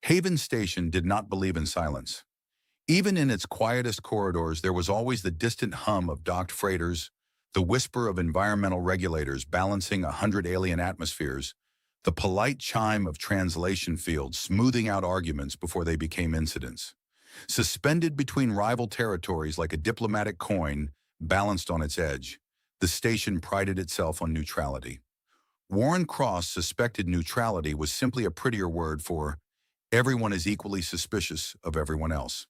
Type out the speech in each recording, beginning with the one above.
Haven Station did not believe in silence. Even in its quietest corridors, there was always the distant hum of docked freighters, the whisper of environmental regulators balancing 100 alien atmospheres, the polite chime of translation fields smoothing out arguments before they became incidents. Suspended between rival territories like a diplomatic coin balanced on its edge, the station prided itself on neutrality. Warren Cross suspected neutrality was simply a prettier word for everyone is equally suspicious of everyone else.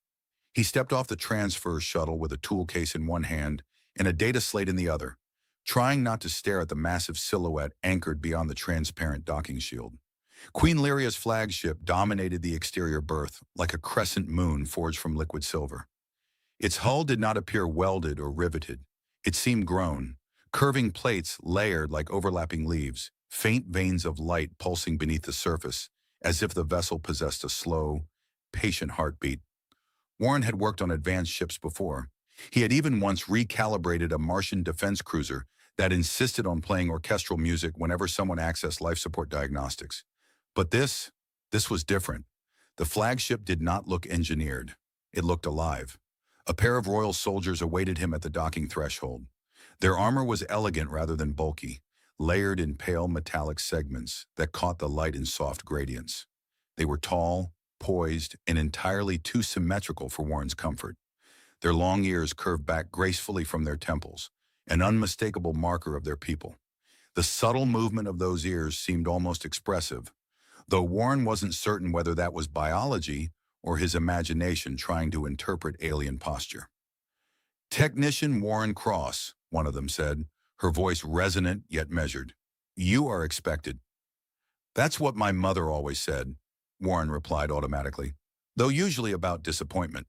He stepped off the transfer shuttle with a tool case in one hand and a data slate in the other, trying not to stare at the massive silhouette anchored beyond the transparent docking shield. Queen Lyria's flagship dominated the exterior berth like a crescent moon forged from liquid silver. Its hull did not appear welded or riveted. It seemed grown, curving plates layered like overlapping leaves, faint veins of light pulsing beneath the surface, as if the vessel possessed a slow, patient heartbeat. Warren had worked on advanced ships before. He had even once recalibrated a Martian defense cruiser that insisted on playing orchestral music whenever someone accessed life support diagnostics. But this was different. The flagship did not look engineered. It looked alive. A pair of royal soldiers awaited him at the docking threshold. Their armor was elegant rather than bulky, layered in pale metallic segments that caught the light in soft gradients. They were tall, poised, and entirely too symmetrical for Warren's comfort. Their long ears curved back gracefully from their temples, an unmistakable marker of their people. The subtle movement of those ears seemed almost expressive, though Warren wasn't certain whether that was biology or his imagination trying to interpret alien posture. "Technician Warren Cross," one of them said, her voice resonant yet measured. "You are expected." "That's what my mother always said," Warren replied automatically, though usually about disappointment.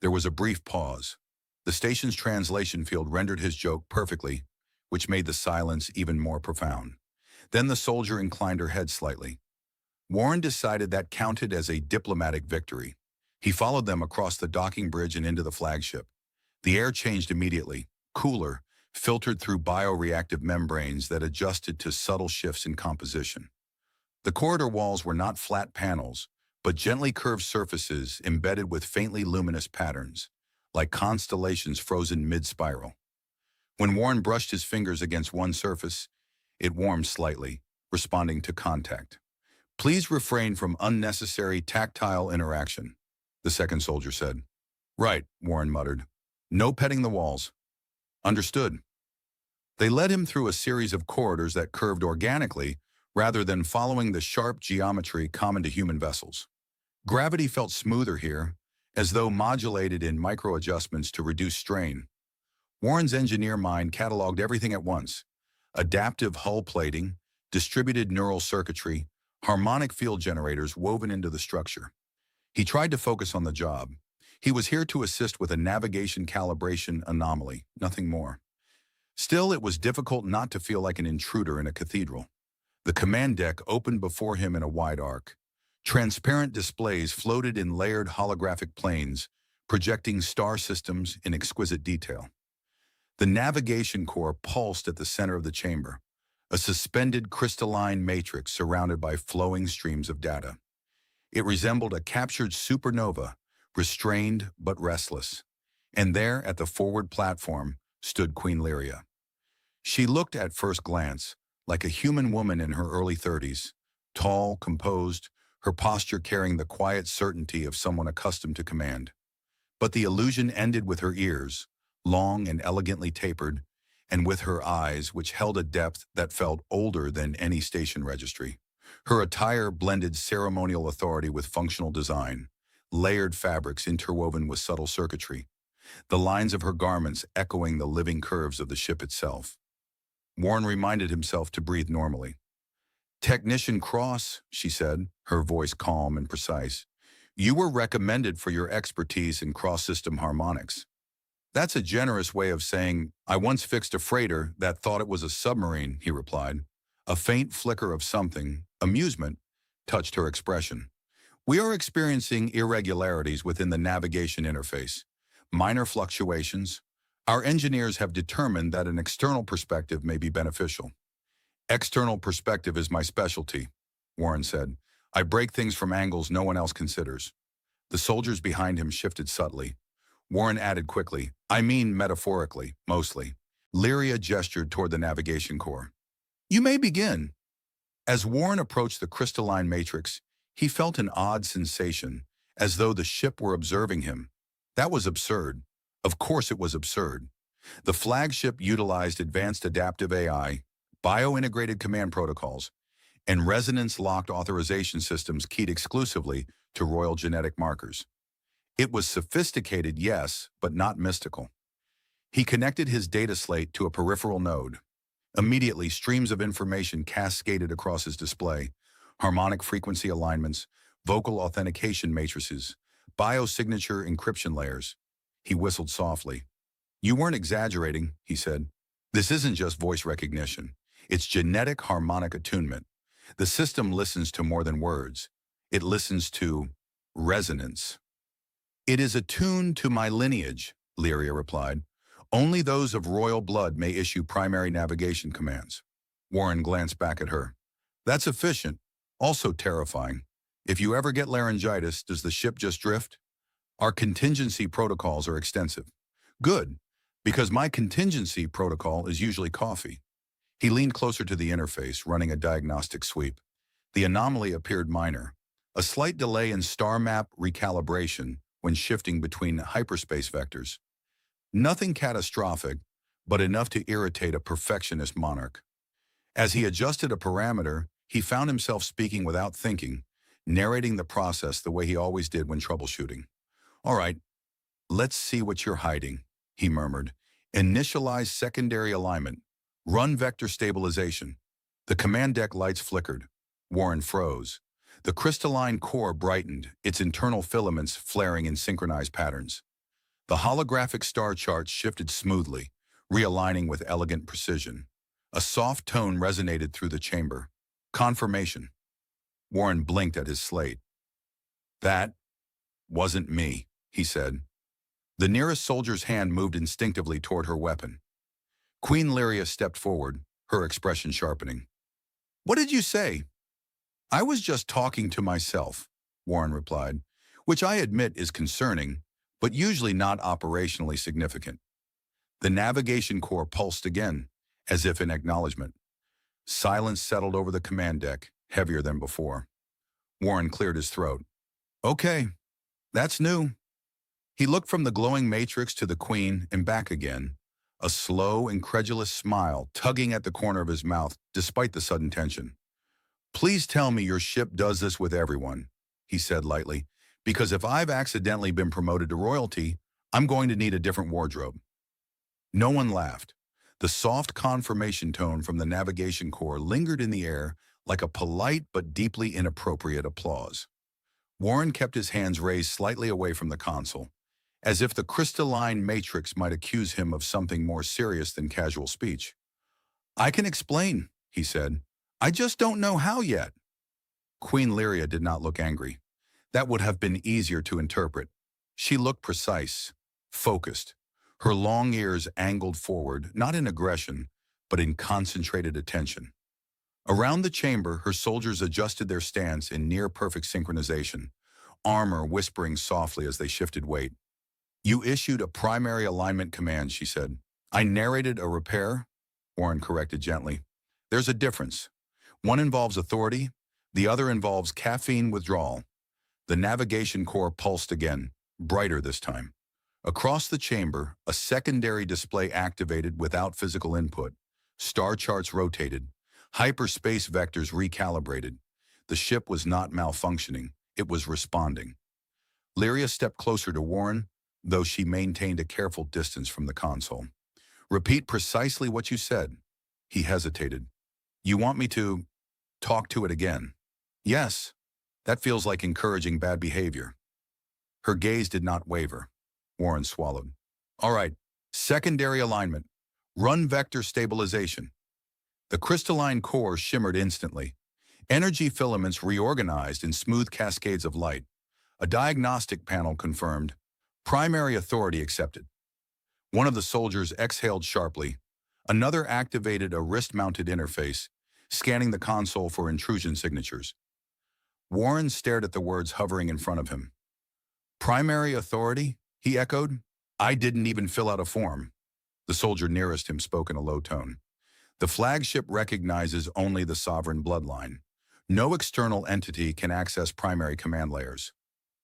There was a brief pause. The station's translation field rendered his joke perfectly, which made the silence even more profound. Then the soldier inclined her head slightly. Warren decided that counted as a diplomatic victory. He followed them across the docking bridge and into the flagship. The air changed immediately, cooler, filtered through bioreactive membranes that adjusted to subtle shifts in composition. The corridor walls were not flat panels, but gently curved surfaces embedded with faintly luminous patterns, like constellations frozen mid-spiral. When Warren brushed his fingers against one surface, it warmed slightly, responding to contact. "Please refrain from unnecessary tactile interaction," the second soldier said. "Right," Warren muttered. "No petting the walls." "Understood." They led him through a series of corridors that curved organically rather than following the sharp geometry common to human vessels. Gravity felt smoother here, as though modulated in micro-adjustments to reduce strain. Warren's engineer mind cataloged everything at once: adaptive hull plating, distributed neural circuitry, harmonic field generators woven into the structure. He tried to focus on the job. He was here to assist with a navigation calibration anomaly, nothing more. Still, it was difficult not to feel like an intruder in a cathedral. The command deck opened before him in a wide arc. Transparent displays floated in layered holographic planes, projecting star systems in exquisite detail. The navigation core pulsed at the center of the chamber, a suspended crystalline matrix surrounded by flowing streams of data. It resembled a captured supernova, restrained but restless. And there, at the forward platform, stood Queen Lyria. She looked at first glance like a human woman in her early 30s, tall, composed, her posture carrying the quiet certainty of someone accustomed to command. But the illusion ended with her ears, long and elegantly tapered, and with her eyes, which held a depth that felt older than any station registry. Her attire blended ceremonial authority with functional design, layered fabrics interwoven with subtle circuitry, the lines of her garments echoing the living curves of the ship itself. Warren reminded himself to breathe normally. "Technician Cross," she said, her voice calm and precise. "You were recommended for your expertise in cross-system harmonics." "That's a generous way of saying I once fixed a freighter that thought it was a submarine," he replied. A faint flicker of something, amusement, touched her expression. "We are experiencing irregularities within the navigation interface, minor fluctuations. Our engineers have determined that an external perspective may be beneficial." "External perspective is my specialty," Warren said. I break things from angles no one else considers. The soldiers behind him shifted subtly. Warren added quickly, I mean metaphorically, mostly. Liria gestured toward the navigation core. You may begin. As Warren approached the crystalline matrix, he felt an odd sensation, as though the ship were observing him. That was absurd. Of course it was absurd. The flagship utilized advanced adaptive AI, bio-integrated command protocols, and resonance-locked authorization systems keyed exclusively to royal genetic markers. It was sophisticated, yes, but not mystical. He connected his data slate to a peripheral node. Immediately, streams of information cascaded across his display: harmonic frequency alignments, vocal authentication matrices, biosignature encryption layers. He whistled softly. You weren't exaggerating, he said. This isn't just voice recognition. It's genetic harmonic attunement. The system listens to more than words. It listens to resonance. It is attuned to my lineage, Liria replied. Only those of royal blood may issue primary navigation commands. Warren glanced back at her. That's efficient, also terrifying. If you ever get laryngitis, does the ship just drift? Our contingency protocols are extensive. Good, because my contingency protocol is usually coffee. He leaned closer to the interface, running a diagnostic sweep. The anomaly appeared minor, a slight delay in star map recalibration when shifting between hyperspace vectors. Nothing catastrophic, but enough to irritate a perfectionist monarch. As he adjusted a parameter, he found himself speaking without thinking, narrating the process the way he always did when troubleshooting. All right, let's see what you're hiding, he murmured. Initialize secondary alignment. Run vector stabilization. The command deck lights flickered. Warren froze. The crystalline core brightened, its internal filaments flaring in synchronized patterns. The holographic star charts shifted smoothly, realigning with elegant precision. A soft tone resonated through the chamber. Confirmation. Warren blinked at his slate. That wasn't me, he said. The nearest soldier's hand moved instinctively toward her weapon. Queen Lyria stepped forward, her expression sharpening. What did you say? I was just talking to myself, Warren replied, which I admit is concerning, but usually not operationally significant. The navigation core pulsed again, as if in acknowledgement. Silence settled over the command deck, heavier than before. Warren cleared his throat. Okay, that's new. He looked from the glowing matrix to the Queen and back again, a slow, incredulous smile tugging at the corner of his mouth despite the sudden tension. Please tell me your ship does this with everyone, he said lightly, because if I've accidentally been promoted to royalty, I'm going to need a different wardrobe. No one laughed. The soft confirmation tone from the navigation core lingered in the air like a polite but deeply inappropriate applause. Warren kept his hands raised slightly away from the console, as if the crystalline matrix might accuse him of something more serious than casual speech. I can explain, he said. I just don't know how yet. Queen Lyria did not look angry. That would have been easier to interpret. She looked precise, focused, her long ears angled forward, not in aggression, but in concentrated attention. Around the chamber, her soldiers adjusted their stance in near-perfect synchronization, armor whispering softly as they shifted weight. You issued a primary alignment command, she said. I narrated a repair, Warren corrected gently. There's a difference. One involves authority, the other involves caffeine withdrawal. The navigation core pulsed again, brighter this time. Across the chamber, a secondary display activated without physical input. Star charts rotated. Hyperspace vectors recalibrated. The ship was not malfunctioning. It was responding. Liria stepped closer to Warren, though she maintained a careful distance from the console. Repeat precisely what you said. He hesitated. You want me to talk to it again? Yes. That feels like encouraging bad behavior. Her gaze did not waver. Warren swallowed. All right. Secondary alignment. Run vector stabilization. The crystalline core shimmered instantly. Energy filaments reorganized in smooth cascades of light. A diagnostic panel confirmed. Primary authority accepted. One of the soldiers exhaled sharply. Another activated a wrist-mounted interface, scanning the console for intrusion signatures. Warren stared at the words hovering in front of him. Primary authority? He echoed. I didn't even fill out a form. The soldier nearest him spoke in a low tone. The flagship recognizes only the sovereign bloodline. No external entity can access primary command layers.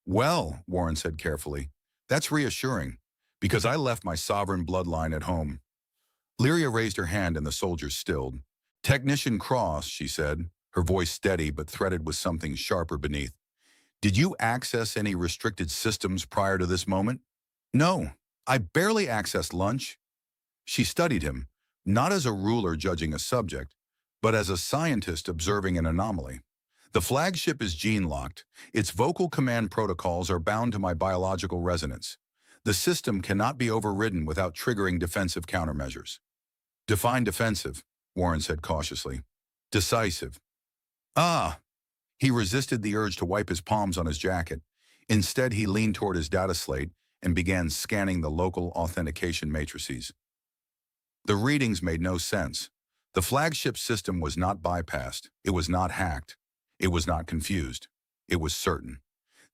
Well, Warren said carefully, that's reassuring, because I left my sovereign bloodline at home. Liria raised her hand and the soldiers stilled. Technician Cross, she said, her voice steady but threaded with something sharper beneath. Did you access any restricted systems prior to this moment? No, I barely accessed lunch. She studied him, not as a ruler judging a subject, but as a scientist observing an anomaly. The flagship is gene-locked. Its vocal command protocols are bound to my biological resonance. The system cannot be overridden without triggering defensive countermeasures. Define defensive, Warren said cautiously. Decisive. Ah! He resisted the urge to wipe his palms on his jacket. Instead, he leaned toward his data slate and began scanning the local authentication matrices. The readings made no sense. The flagship system was not bypassed. It was not hacked. It was not confused. It was certain.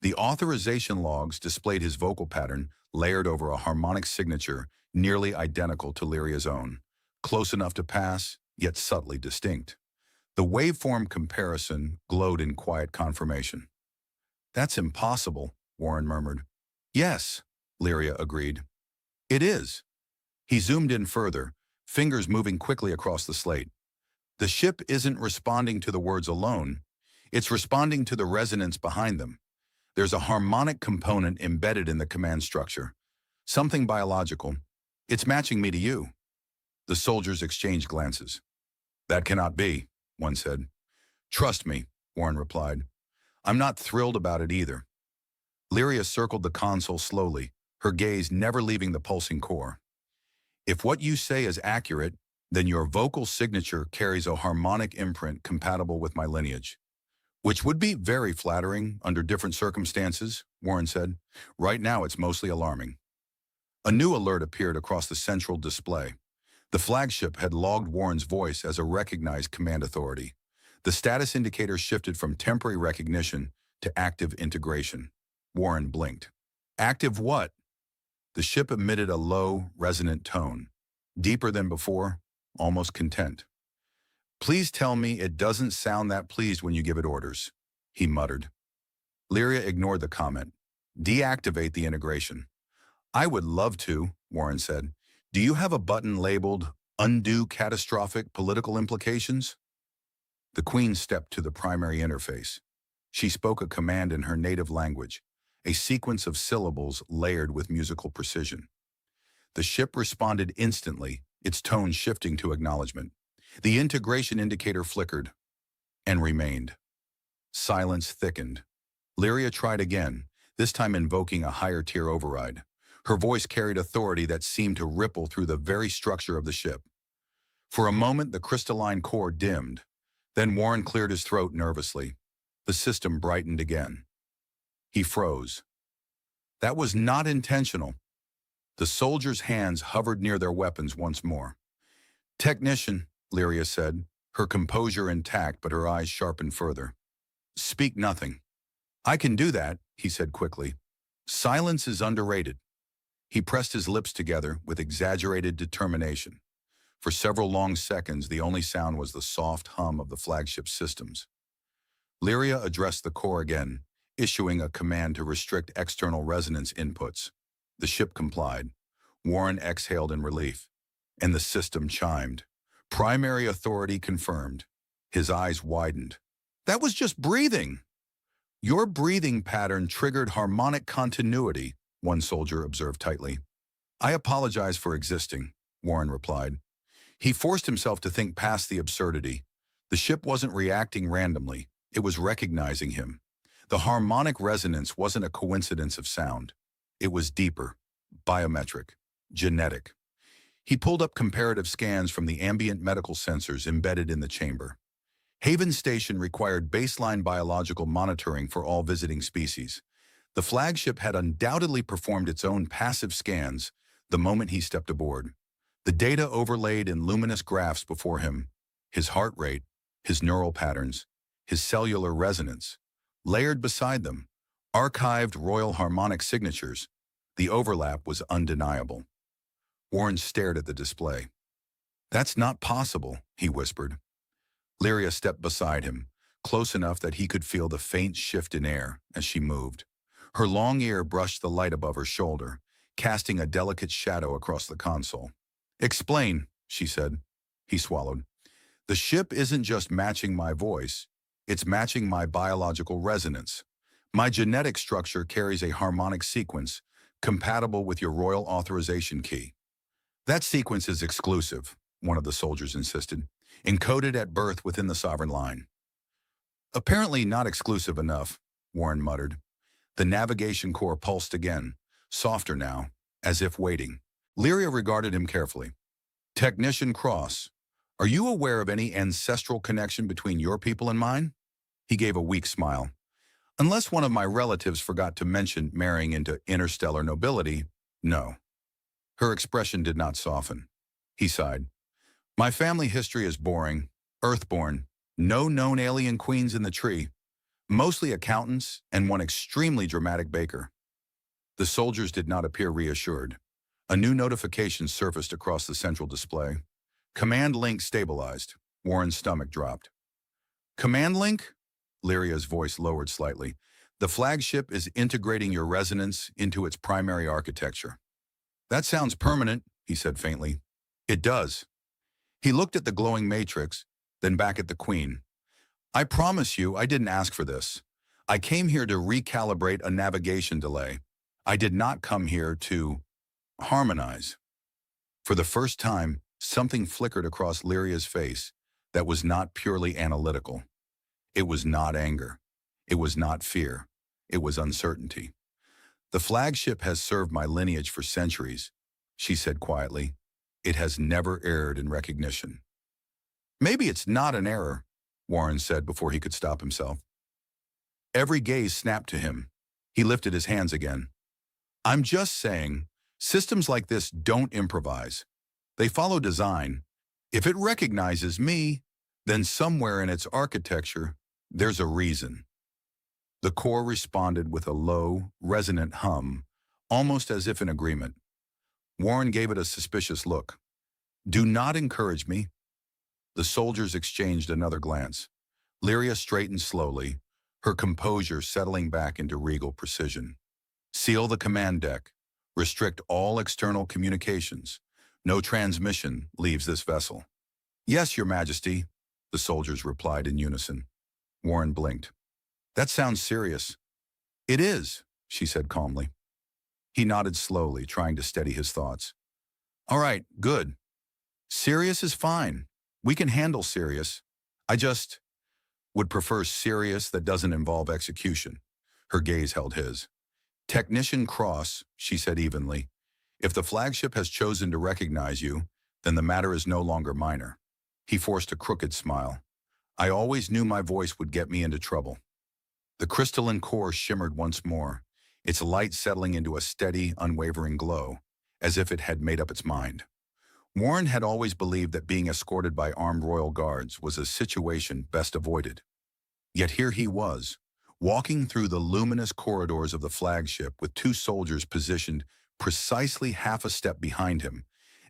The authorization logs displayed his vocal pattern layered over a harmonic signature nearly identical to Lyria's own, close enough to pass, yet subtly distinct. The waveform comparison glowed in quiet confirmation. That's impossible, Warren murmured. Yes, Liria agreed. It is. He zoomed in further, fingers moving quickly across the slate. The ship isn't responding to the words alone. It's responding to the resonance behind them. There's a harmonic component embedded in the command structure. Something biological. It's matching me to you. The soldiers exchanged glances. That cannot be, one said. Trust me, Warren replied. I'm not thrilled about it either. Liria circled the console slowly, her gaze never leaving the pulsing core. If what you say is accurate, then your vocal signature carries a harmonic imprint compatible with my lineage. Which would be very flattering under different circumstances, Warren said. Right now it's mostly alarming. A new alert appeared across the central display. The flagship had logged Warren's voice as a recognized command authority. The status indicator shifted from temporary recognition to active integration. Warren blinked. Active what? The ship emitted a low, resonant tone, deeper than before, almost content. Please tell me it doesn't sound that pleased when you give it orders, he muttered. Liria ignored the comment. Deactivate the integration. I would love to, Warren said. Do you have a button labeled Undo Catastrophic Political Implications? The Queen stepped to the primary interface. She spoke a command in her native language, a sequence of syllables layered with musical precision. The ship responded instantly, its tone shifting to acknowledgement. The integration indicator flickered and remained. Silence thickened. Liria tried again, this time invoking a higher-tier override. Her voice carried authority that seemed to ripple through the very structure of the ship. For a moment, the crystalline core dimmed. Then Warren cleared his throat nervously. The system brightened again. He froze. That was not intentional. The soldiers' hands hovered near their weapons once more. Technician, Liria said, her composure intact but her eyes sharpened further. Speak nothing. I can do that, he said quickly. Silence is underrated. He pressed his lips together with exaggerated determination. For several long seconds, the only sound was the soft hum of the flagship systems. Liria addressed the core again, issuing a command to restrict external resonance inputs. The ship complied. Warren exhaled in relief, and the system chimed. Primary authority confirmed. His eyes widened. That was just breathing. Your breathing pattern triggered harmonic continuity, one soldier observed tightly. I apologize for existing, Warren replied. He forced himself to think past the absurdity. The ship wasn't reacting randomly. It was recognizing him. The harmonic resonance wasn't a coincidence of sound. It was deeper, biometric, genetic. He pulled up comparative scans from the ambient medical sensors embedded in the chamber. Haven Station required baseline biological monitoring for all visiting species. The flagship had undoubtedly performed its own passive scans the moment he stepped aboard. The data overlaid in luminous graphs before him, his heart rate, his neural patterns, his cellular resonance, layered beside them, archived royal harmonic signatures. The overlap was undeniable. Warren stared at the display. "That's not possible," he whispered. Liria stepped beside him, close enough that he could feel the faint shift in air as she moved. Her long ear brushed the light above her shoulder, casting a delicate shadow across the console. "Explain," she said. He swallowed. "The ship isn't just matching my voice, it's matching my biological resonance. My genetic structure carries a harmonic sequence compatible with your royal authorization key." "That sequence is exclusive," one of the soldiers insisted, "encoded at birth within the sovereign line." "Apparently not exclusive enough," Warren muttered. The navigation core pulsed again, softer now, as if waiting. Liria regarded him carefully. "Technician Cross, are you aware of any ancestral connection between your people and mine?" He gave a weak smile. "Unless one of my relatives forgot to mention marrying into interstellar nobility, no." Her expression did not soften. He sighed. "My family history is boring, earthborn, no known alien queens in the tree, mostly accountants and one extremely dramatic baker." The soldiers did not appear reassured. A new notification surfaced across the central display. "Command link stabilized." Warren's stomach dropped. "Command link?" Lyria's voice lowered slightly. "The flagship is integrating your resonance into its primary architecture." "That sounds permanent," he said faintly. "It does." He looked at the glowing matrix, then back at the Queen. "I promise you I didn't ask for this. I came here to recalibrate a navigation delay. I did not come here to harmonize." For the first time, something flickered across Lyria's face that was not purely analytical. It was not anger. It was not fear. It was uncertainty. "The flagship has served my lineage for centuries," she said quietly. "It has never erred in recognition." "Maybe it's not an error," Warren said before he could stop himself. Every gaze snapped to him. He lifted his hands again. "I'm just saying, systems like this don't improvise. They follow design. If it recognizes me, then somewhere in its architecture, there's a reason." The core responded with a low, resonant hum, almost as if in agreement. Warren gave it a suspicious look. "Do not encourage me." The soldiers exchanged another glance. Liria straightened slowly, her composure settling back into regal precision. "Seal the command deck. Restrict all external communications. No transmission leaves this vessel." "Yes, Your Majesty," the soldiers replied in unison. Warren blinked. "That sounds serious." "It is," she said calmly. He nodded slowly, trying to steady his thoughts. "All right, good. Serious is fine. We can handle serious. I just would prefer serious that doesn't involve execution." Her gaze held his. "Technician Cross," she said evenly. "If the flagship has chosen to recognize you, then the matter is no longer minor." He forced a crooked smile. "I always knew my voice would get me into trouble." The crystalline core shimmered once more, its light settling into a steady, unwavering glow, as if it had made up its mind. Warren had always believed that being escorted by armed royal guards was a situation best avoided. Yet here he was, walking through the luminous corridors of the flagship with two soldiers positioned precisely half a step behind him,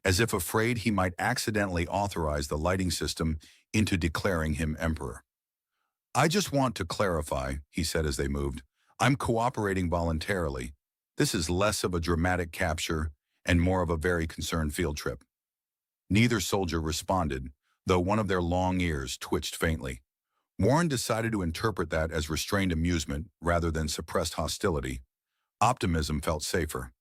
as if afraid he might accidentally authorize the lighting system into declaring him emperor. "I just want to clarify," he said as they moved. "I'm cooperating voluntarily. This is less of a dramatic capture and more of a very concerned field trip." Neither soldier responded, though one of their long ears twitched faintly. Warren decided to interpret that as restrained amusement rather than suppressed hostility. Optimism felt safer.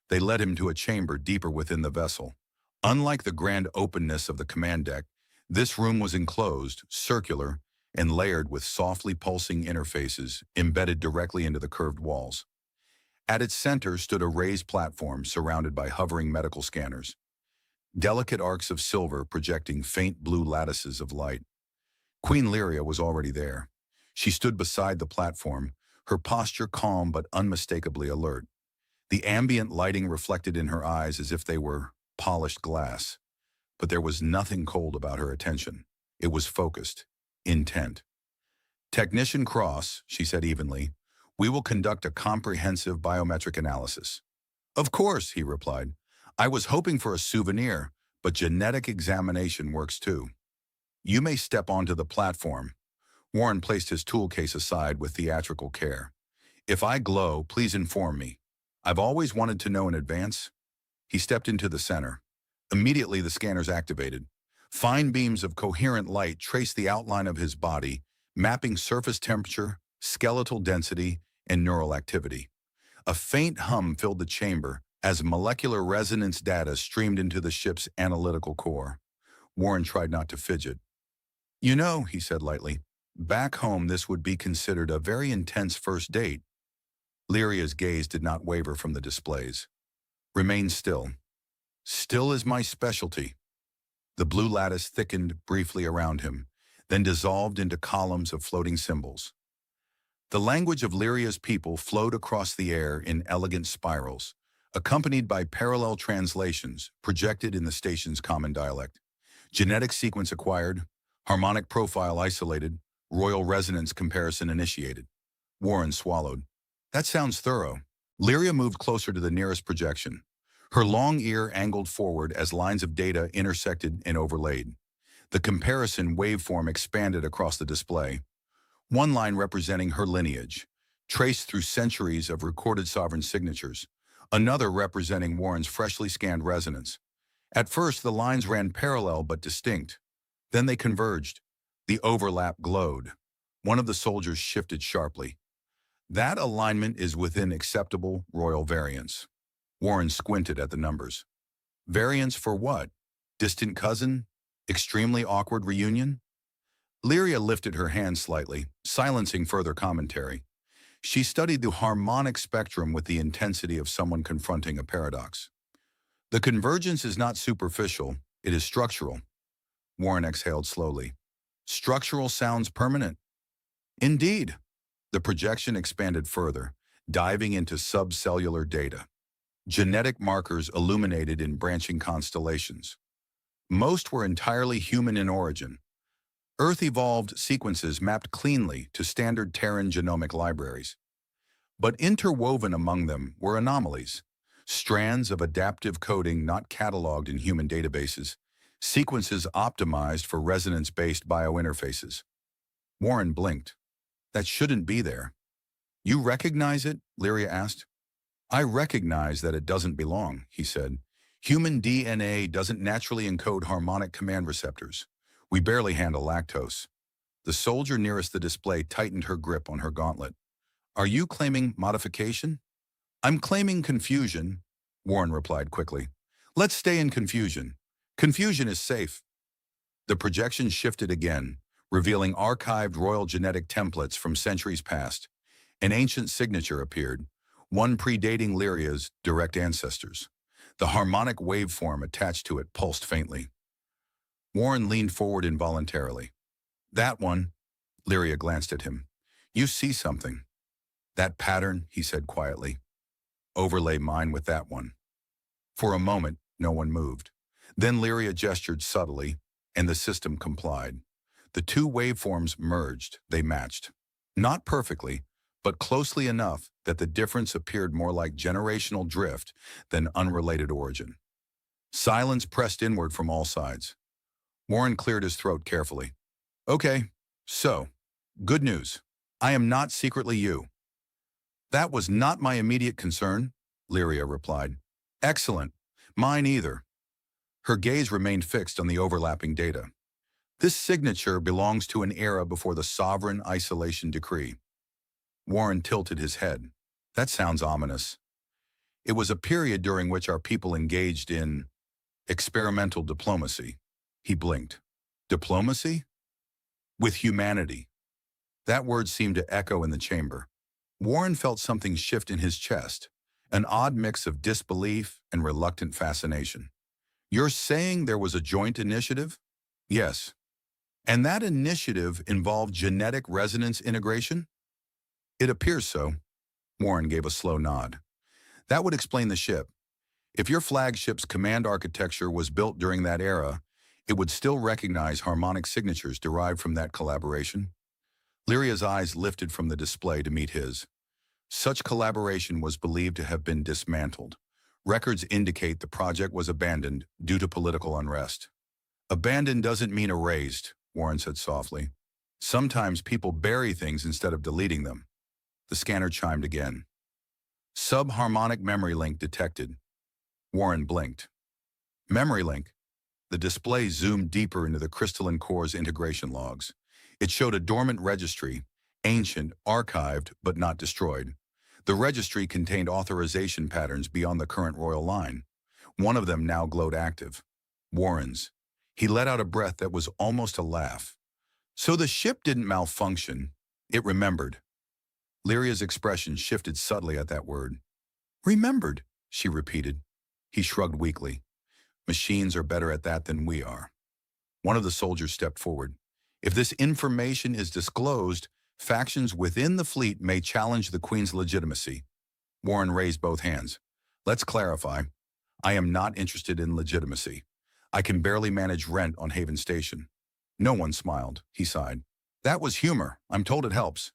They led him to a chamber deeper within the vessel. Unlike the grand openness of the command deck, this room was enclosed, circular, and layered with softly pulsing interfaces embedded directly into the curved walls. At its center stood a raised platform surrounded by hovering medical scanners, delicate arcs of silver projecting faint blue lattices of light. Queen Lyria was already there. She stood beside the platform, her posture calm but unmistakably alert. The ambient lighting reflected in her eyes as if they were polished glass. But there was nothing cold about her attention. It was focused, intent. Technician Cross, she said evenly, we will conduct a comprehensive biometric analysis. Of course, he replied. I was hoping for a souvenir, but genetic examination works too. You may step onto the platform. Warren placed his tool case aside with theatrical care. If I glow, please inform me. I've always wanted to know in advance. He stepped into the center. Immediately, the scanners activated. Fine beams of coherent light traced the outline of his body, mapping surface temperature, skeletal density, and neural activity. A faint hum filled the chamber as molecular resonance data streamed into the ship's analytical core. Warren tried not to fidget. You know, he said lightly, back home this would be considered a very intense first date. Lyria's gaze did not waver from the displays. Remain still. Still is my specialty. The blue lattice thickened briefly around him, then dissolved into columns of floating symbols. The language of Lyria's people flowed across the air in elegant spirals, accompanied by parallel translations projected in the station's common dialect. Genetic sequence acquired, harmonic profile isolated, royal resonance comparison initiated. Warren swallowed. That sounds thorough. Liria moved closer to the nearest projection. Her long ear angled forward as lines of data intersected and overlaid. The comparison waveform expanded across the display. One line representing her lineage, traced through centuries of recorded sovereign signatures. Another representing Warren's freshly scanned resonance. At first, the lines ran parallel but distinct. Then they converged. The overlap glowed. One of the soldiers shifted sharply. That alignment is within acceptable royal variance. Warren squinted at the numbers. Variance for what? Distant cousin? Extremely awkward reunion? Liria lifted her hand slightly, silencing further commentary. She studied the harmonic spectrum with the intensity of someone confronting a paradox. The convergence is not superficial, it is structural. Warren exhaled slowly. Structural sounds permanent. Indeed. The projection expanded further, diving into subcellular data. Genetic markers illuminated in branching constellations. Most were entirely human in origin. Earth-evolved sequences mapped cleanly to standard Terran genomic libraries. But interwoven among them were anomalies, strands of adaptive coding not cataloged in human databases, sequences optimized for resonance-based biointerfaces. Warren blinked. That shouldn't be there. You recognize it? Liria asked. I recognize that it doesn't belong, he said. Human DNA doesn't naturally encode harmonic command receptors. We barely handle lactose. The soldier nearest the display tightened her grip on her gauntlet. Are you claiming modification? I'm claiming confusion, Warren replied quickly. Let's stay in confusion. Confusion is safe. The projection shifted again, revealing archived royal genetic templates from centuries past. An ancient signature appeared, one predating Lyria's direct ancestors. The harmonic waveform attached to it pulsed faintly. Warren leaned forward involuntarily. That one, Liria glanced at him. You see something. That pattern, he said quietly. Overlay mine with that one. For a moment, no one moved. Then Liria gestured subtly, and the system complied. The two waveforms merged, they matched. Not perfectly, but closely enough that the difference appeared more like generational drift than unrelated origin. Silence pressed inward from all sides. Warren cleared his throat carefully. Okay, so, good news. I am not secretly you. That was not my immediate concern, Liria replied. Excellent. Mine either. Her gaze remained fixed on the overlapping data. This signature belongs to an era before the sovereign isolation decree. Warren tilted his head. That sounds ominous. It was a period during which our people engaged in experimental diplomacy. He blinked. Diplomacy? With humanity. That word seemed to echo in the chamber. Warren felt something shift in his chest, an odd mix of disbelief and reluctant fascination. You're saying there was a joint initiative? Yes. And that initiative involved genetic resonance integration? It appears so. Warren gave a slow nod. That would explain the ship. If your flagship's command architecture was built during that era, it would still recognize harmonic signatures derived from that collaboration. Lyria's eyes lifted from the display to meet his. Such collaboration was believed to have been dismantled. Records indicate the project was abandoned due to political unrest. Abandoned doesn't mean erased, Warren said softly. Sometimes people bury things instead of deleting them. The scanner chimed again. Subharmonic memory link detected. Warren blinked. Memory link. The display zoomed deeper into the crystalline core's integration logs. It showed a dormant registry, ancient, archived, but not destroyed. The registry contained authorization patterns beyond the current royal line. One of them now glowed active. Warren's. He let out a breath that was almost a laugh. So the ship didn't malfunction. It remembered. Lyria's expression shifted subtly at that word. Remembered, she repeated. He shrugged weakly. Machines are better at that than we are. One of the soldiers stepped forward. If this information is disclosed, factions within the fleet may challenge the Queen's legitimacy. Warren raised both hands. Let's clarify. I am not interested in legitimacy. I can barely manage rent on Haven Station. No one smiled. He sighed. That was humor. I'm told it helps.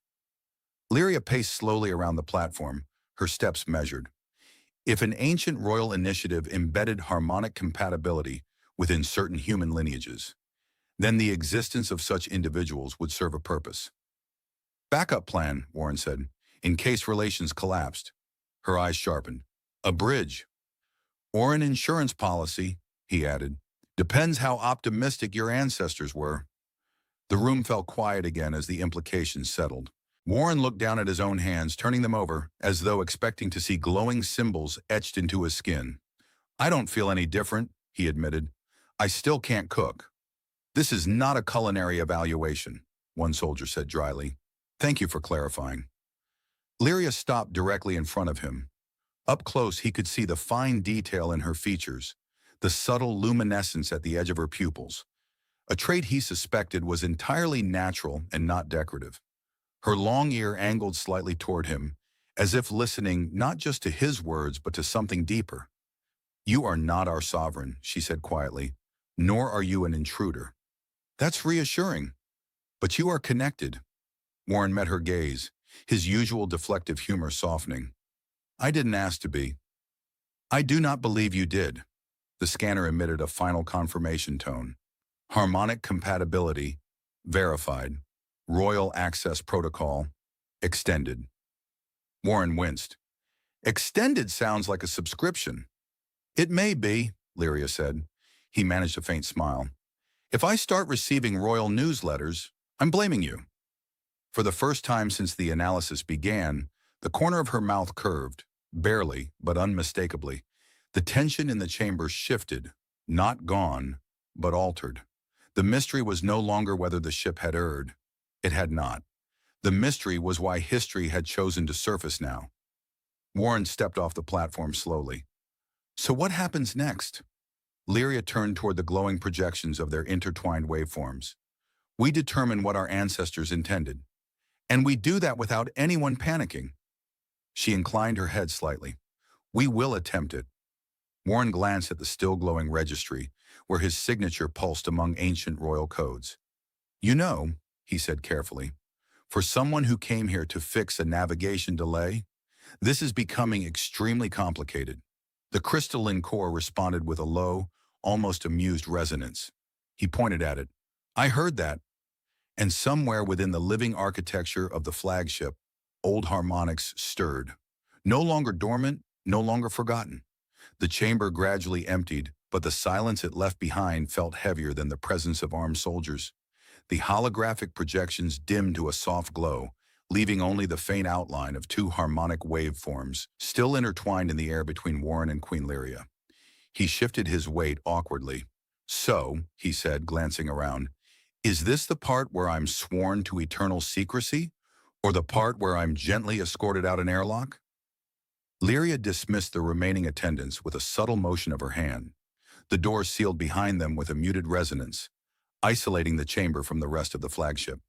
Liria paced slowly around the platform, her steps measured. If an ancient royal initiative embedded harmonic compatibility within certain human lineages, then the existence of such individuals would serve a purpose. Backup plan, Warren said, in case relations collapsed. Her eyes sharpened. A bridge. Or an insurance policy, he added. Depends how optimistic your ancestors were. The room fell quiet again as the implications settled. Warren looked down at his own hands, turning them over, as though expecting to see glowing symbols etched into his skin. I don't feel any different, he admitted. I still can't cook. This is not a culinary evaluation, one soldier said dryly. Thank you for clarifying. Liria stopped directly in front of him. Up close, he could see the fine detail in her features, the subtle luminescence at the edge of her pupils. A trait he suspected was entirely natural and not decorative. Her long ear angled slightly toward him, as if listening not just to his words but to something deeper. You are not our sovereign, she said quietly, nor are you an intruder. That's reassuring. But you are connected. Warren met her gaze, his usual deflective humor softening. I didn't ask to be. I do not believe you did. The scanner emitted a final confirmation tone. Harmonic compatibility, verified. Royal access protocol, extended. Warren winced. Extended sounds like a subscription. It may be, Liria said. He managed a faint smile. If I start receiving royal newsletters, I'm blaming you. For the first time since the analysis began, the corner of her mouth curved, barely, but unmistakably. The tension in the chamber shifted, not gone, but altered. The mystery was no longer whether the ship had erred. It had not. The mystery was why history had chosen to surface now. Warren stepped off the platform slowly. So what happens next? Liria turned toward the glowing projections of their intertwined waveforms. We determine what our ancestors intended. And we do that without anyone panicking. She inclined her head slightly. We will attempt it. Warren glanced at the still glowing registry, where his signature pulsed among ancient royal codes. You know, he said carefully, for someone who came here to fix a navigation delay, this is becoming extremely complicated. The crystalline core responded with a low, almost amused resonance. He pointed at it. I heard that. And somewhere within the living architecture of the flagship, old harmonics stirred. No longer dormant, no longer forgotten. The chamber gradually emptied, but the silence it left behind felt heavier than the presence of armed soldiers. The holographic projections dimmed to a soft glow, leaving only the faint outline of two harmonic waveforms, still intertwined in the air between Warren and Queen Lyria. He shifted his weight awkwardly. So, he said, glancing around, is this the part where I'm sworn to eternal secrecy, or the part where I'm gently escorted out an airlock? Liria dismissed the remaining attendants with a subtle motion of her hand. The door sealed behind them with a muted resonance, isolating the chamber from the rest of the flagship.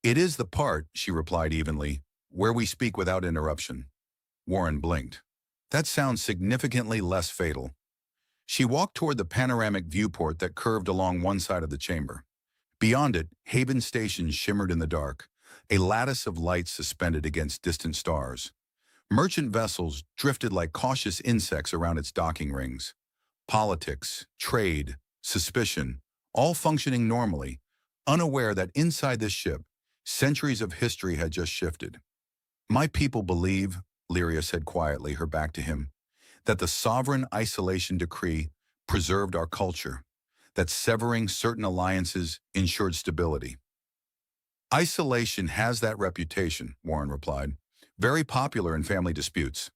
It is the part, she replied evenly, where we speak without interruption. Warren blinked. That sounds significantly less fatal. She walked toward the panoramic viewport that curved along one side of the chamber. Beyond it, Haven Station shimmered in the dark, a lattice of light suspended against distant stars. Merchant vessels drifted like cautious insects around its docking rings. Politics, trade, suspicion, all functioning normally, unaware that inside this ship, centuries of history had just shifted. My people believe, Liria said quietly, her back to him, that the sovereign isolation decree preserved our culture, that severing certain alliances ensured stability. Isolation has that reputation, Warren replied, very popular in family disputes.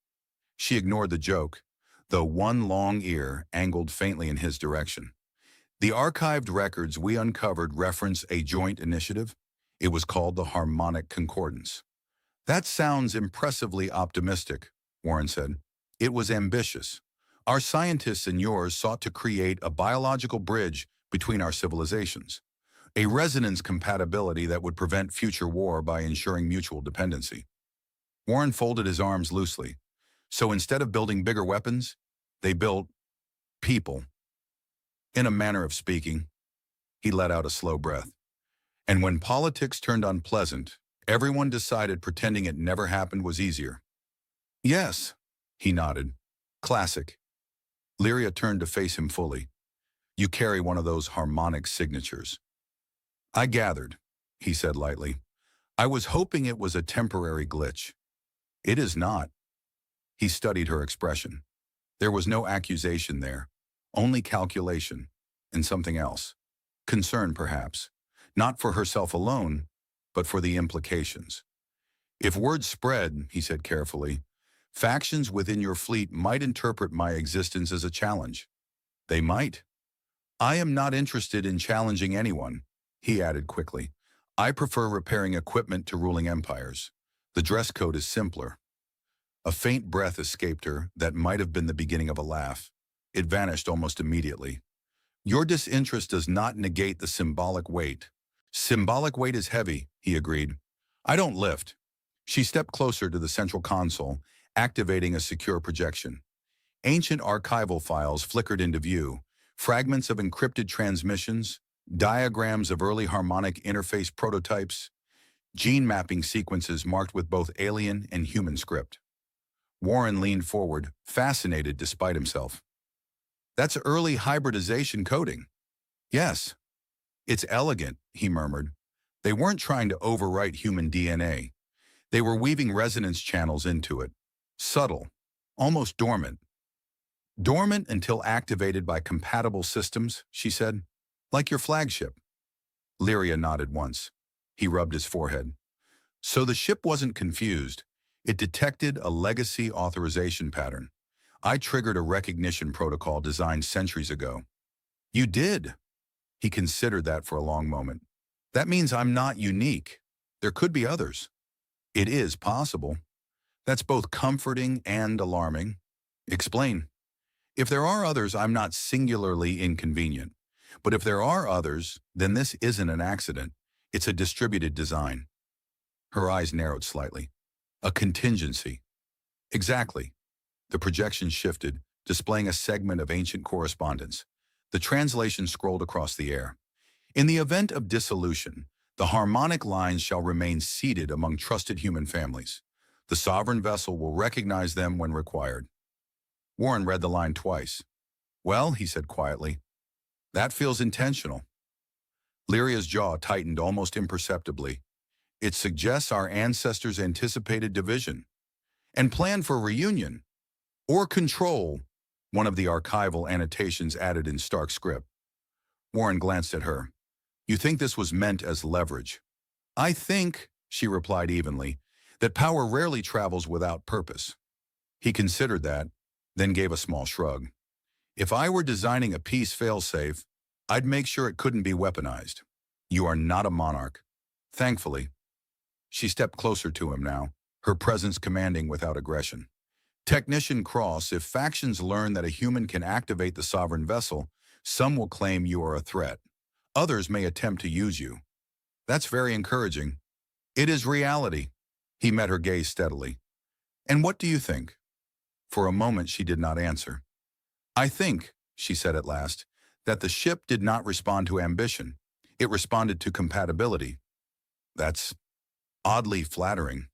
She ignored the joke, though one long ear angled faintly in his direction. The archived records we uncovered reference a joint initiative. It was called the harmonic concordance. That sounds impressively optimistic, Warren said. It was ambitious. Our scientists and yours sought to create a biological bridge between our civilizations, a resonance compatibility that would prevent future war by ensuring mutual dependency. Warren folded his arms loosely. So instead of building bigger weapons, they built people. In a manner of speaking, he let out a slow breath. And when politics turned unpleasant, everyone decided pretending it never happened was easier. Yes, he nodded. Classic. Liria turned to face him fully. You carry one of those harmonic signatures. I gathered, he said lightly. I was hoping it was a temporary glitch. It is not. He studied her expression. There was no accusation there, only calculation, and something else. Concern, perhaps, not for herself alone, but for the implications. If word spread, he said carefully, factions within your fleet might interpret my existence as a challenge. They might. I am not interested in challenging anyone, he added quickly. I prefer repairing equipment to ruling empires. The dress code is simpler. A faint breath escaped her that might have been the beginning of a laugh. It vanished almost immediately. Your disinterest does not negate the symbolic weight. Symbolic weight is heavy, he agreed. I don't lift. She stepped closer to the central console, activating a secure projection. Ancient archival files flickered into view, fragments of encrypted transmissions, diagrams of early harmonic interface prototypes, gene mapping sequences marked with both alien and human script. Warren leaned forward, fascinated despite himself. That's early hybridization coding. Yes. It's elegant, he murmured. They weren't trying to overwrite human DNA. They were weaving resonance channels into it. Subtle, almost dormant. Dormant until activated by compatible systems, she said. Like your flagship. Liria nodded once. He rubbed his forehead. So the ship wasn't confused. It detected a legacy authorization pattern. I triggered a recognition protocol designed centuries ago. You did. He considered that for a long moment. That means I'm not unique. There could be others. It is possible. That's both comforting and alarming. Explain. If there are others, I'm not singularly inconvenient. But if there are others, then this isn't an accident. It's a distributed design. Her eyes narrowed slightly. A contingency. Exactly. The projection shifted, displaying a segment of ancient correspondence. The translation scrolled across the air. In the event of dissolution, the harmonic lines shall remain seated among trusted human families. The sovereign vessel will recognize them when required. Warren read the line twice. Well, he said quietly, that feels intentional. Lyria's jaw tightened almost imperceptibly. It suggests our ancestors anticipated division and planned for reunion or control, one of the archival annotations added in stark script. Warren glanced at her. You think this was meant as leverage? I think, she replied evenly, that power rarely travels without purpose. He considered that, then gave a small shrug. If I were designing a peace failsafe, I'd make sure it couldn't be weaponized. You are not a monarch. Thankfully. She stepped closer to him now, her presence commanding without aggression. Technician Cross, if factions learn that a human can activate the sovereign vessel, some will claim you are a threat. Others may attempt to use you. That's very encouraging. It is reality. He met her gaze steadily. And what do you think? For a moment she did not answer. I think, she said at last, that the ship did not respond to ambition. It responded to compatibility. That's Oddly flattering.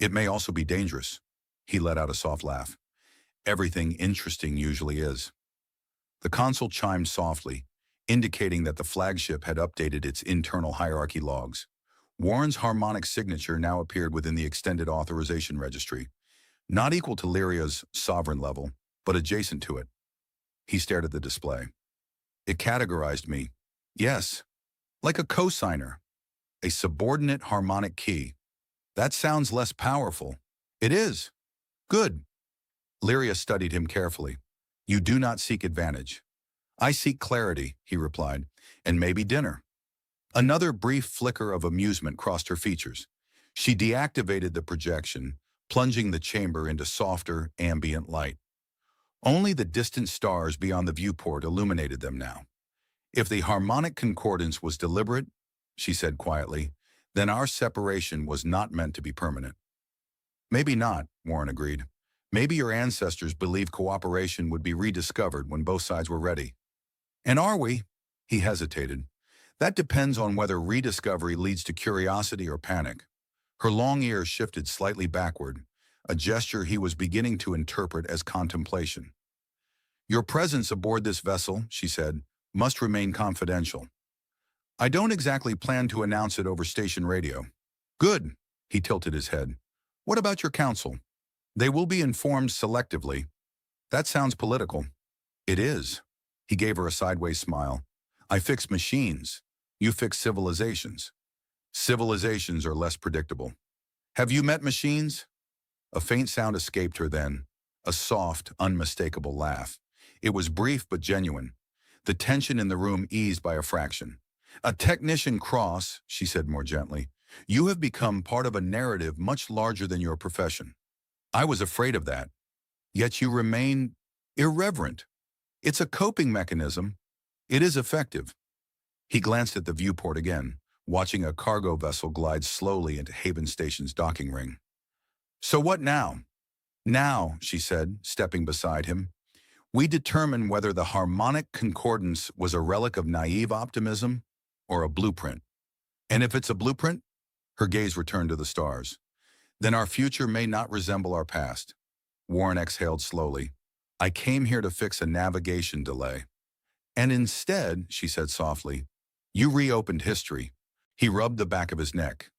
It may also be dangerous. He let out a soft laugh. Everything interesting usually is. The console chimed softly, indicating that the flagship had updated its internal hierarchy logs. Warren's harmonic signature now appeared within the extended authorization registry, not equal to Lyria's sovereign level, but adjacent to it. He stared at the display. It categorized me. Yes, like a cosigner, a subordinate harmonic key. That sounds less powerful. It is. Good. Liria studied him carefully. You do not seek advantage. I seek clarity, he replied, and maybe dinner. Another brief flicker of amusement crossed her features. She deactivated the projection, plunging the chamber into softer, ambient light. Only the distant stars beyond the viewport illuminated them now. If the harmonic concordance was deliberate, she said quietly, then our separation was not meant to be permanent. Maybe not, Warren agreed. Maybe your ancestors believed cooperation would be rediscovered when both sides were ready. And are we? He hesitated. That depends on whether rediscovery leads to curiosity or panic. Her long ears shifted slightly backward, a gesture he was beginning to interpret as contemplation. Your presence aboard this vessel, she said, must remain confidential. I don't exactly plan to announce it over station radio. Good, he tilted his head. What about your council? They will be informed selectively. That sounds political. It is. He gave her a sideways smile. I fix machines. You fix civilizations. Civilizations are less predictable. Have you met machines? A faint sound escaped her then, a soft, unmistakable laugh. It was brief but genuine. The tension in the room eased by a fraction. A technician cross, she said more gently. You have become part of a narrative much larger than your profession. I was afraid of that. Yet you remain irreverent. It's a coping mechanism. It is effective. He glanced at the viewport again, watching a cargo vessel glide slowly into Haven Station's docking ring. So what now? Now, she said, stepping beside him, we determine whether the harmonic concordance was a relic of naive optimism or a blueprint. And if it's a blueprint, her gaze returned to the stars, then our future may not resemble our past. Warren exhaled slowly. I came here to fix a navigation delay. And instead, she said softly, you reopened history. He rubbed the back of his neck.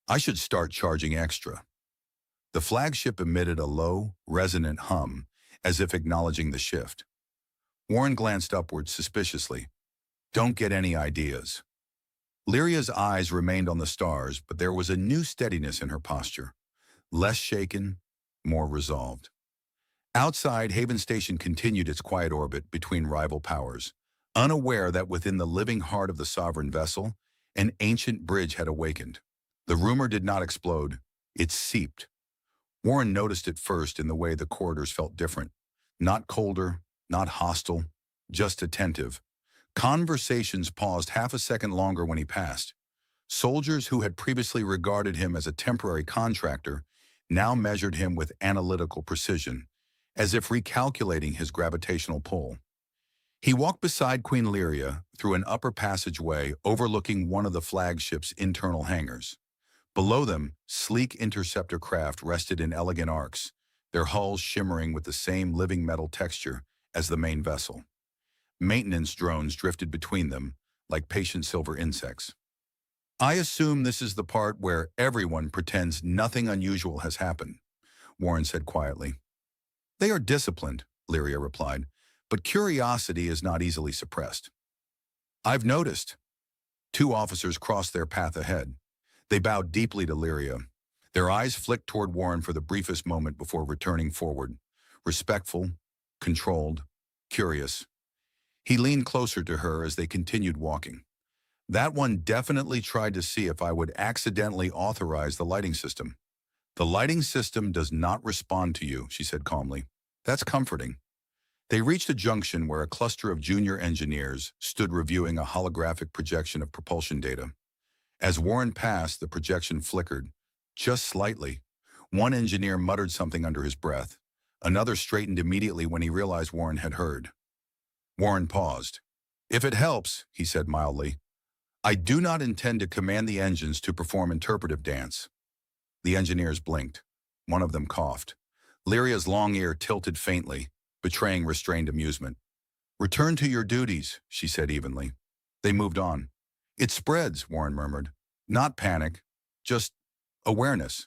I should start charging extra. The flagship emitted a low, resonant hum, as if acknowledging the shift. Warren glanced upward suspiciously. Don't get any ideas. Lyria's eyes remained on the stars, but there was a new steadiness in her posture. Less shaken, more resolved. Outside, Haven Station continued its quiet orbit between rival powers, unaware that within the living heart of the sovereign vessel, an ancient bridge had awakened. The rumor did not explode, it seeped. Warren noticed it first in the way the corridors felt different. Not colder, not hostile, just attentive. Conversations paused half a second longer when he passed. Soldiers who had previously regarded him as a temporary contractor now measured him with analytical precision, as if recalculating his gravitational pull. He walked beside Queen Lyria through an upper passageway overlooking one of the flagship's internal hangars. Below them, sleek interceptor craft rested in elegant arcs, their hulls shimmering with the same living metal texture as the main vessel. Maintenance drones drifted between them, like patient silver insects. I assume this is the part where everyone pretends nothing unusual has happened, Warren said quietly. They are disciplined, Liria replied, but curiosity is not easily suppressed. I've noticed. Two officers crossed their path ahead. They bowed deeply to Liria. Their eyes flicked toward Warren for the briefest moment before returning forward, respectful, controlled, curious. He leaned closer to her as they continued walking. That one definitely tried to see if I would accidentally authorize the lighting system. The lighting system does not respond to you, she said calmly. That's comforting. They reached a junction where a cluster of junior engineers stood reviewing a holographic projection of propulsion data. As Warren passed, the projection flickered, just slightly. One engineer muttered something under his breath. Another straightened immediately when he realized Warren had heard. Warren paused. If it helps, he said mildly, I do not intend to command the engines to perform interpretive dance. The engineers blinked. One of them coughed. Lyria's long ear tilted faintly, betraying restrained amusement. Return to your duties, she said evenly. They moved on. It spreads, Warren murmured. Not panic, just awareness.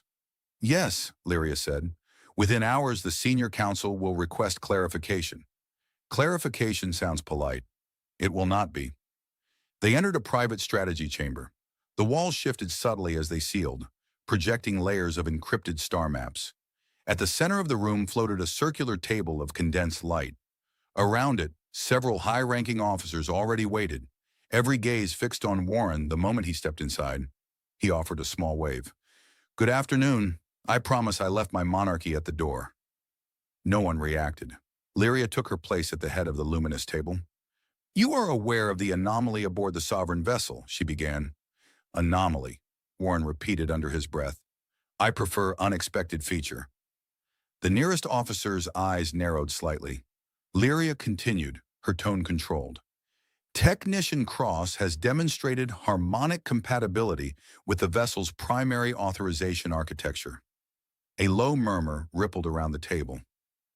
Yes, Liria said. Within hours, the senior counsel will request clarification. Clarification sounds polite. It will not be. They entered a private strategy chamber. The walls shifted subtly as they sealed, projecting layers of encrypted star maps. At the center of the room floated a circular table of condensed light. Around it, several high-ranking officers already waited, every gaze fixed on Warren the moment he stepped inside. He offered a small wave. Good afternoon. I promise I left my monarchy at the door. No one reacted. Liria took her place at the head of the luminous table. You are aware of the anomaly aboard the sovereign vessel, she began. Anomaly, Warren repeated under his breath. I prefer unexpected feature. The nearest officer's eyes narrowed slightly. Liria continued, her tone controlled. Technician Cross has demonstrated harmonic compatibility with the vessel's primary authorization architecture. A low murmur rippled around the table.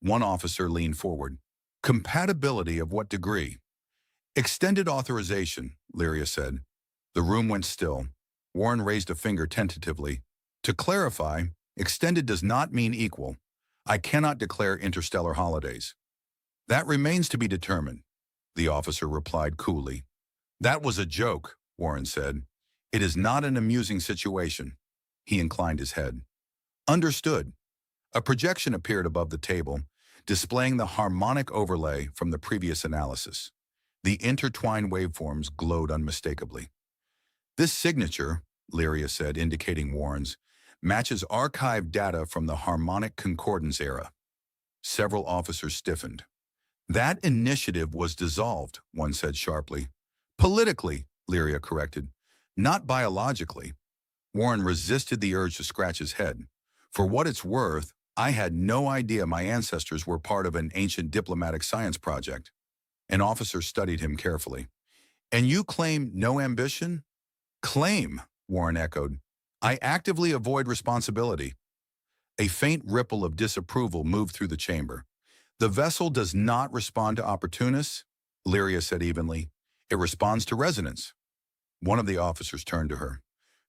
One officer leaned forward. Compatibility of what degree? Extended authorization, Liria said. The room went still. Warren raised a finger tentatively. To clarify, extended does not mean equal. I cannot declare interstellar holidays. That remains to be determined, the officer replied coolly. That was a joke, Warren said. It is not an amusing situation. He inclined his head. Understood. A projection appeared above the table, displaying the harmonic overlay from the previous analysis. The intertwined waveforms glowed unmistakably. This signature, Liria said, indicating Warren's, matches archived data from the harmonic concordance era. Several officers stiffened. That initiative was dissolved, one said sharply. Politically, Liria corrected, not biologically. Warren resisted the urge to scratch his head. For what it's worth, I had no idea my ancestors were part of an ancient diplomatic science project. An officer studied him carefully. And you claim no ambition? Claim, Warren echoed. I actively avoid responsibility. A faint ripple of disapproval moved through the chamber. The vessel does not respond to opportunists, Liria said evenly. It responds to resonance. One of the officers turned to her.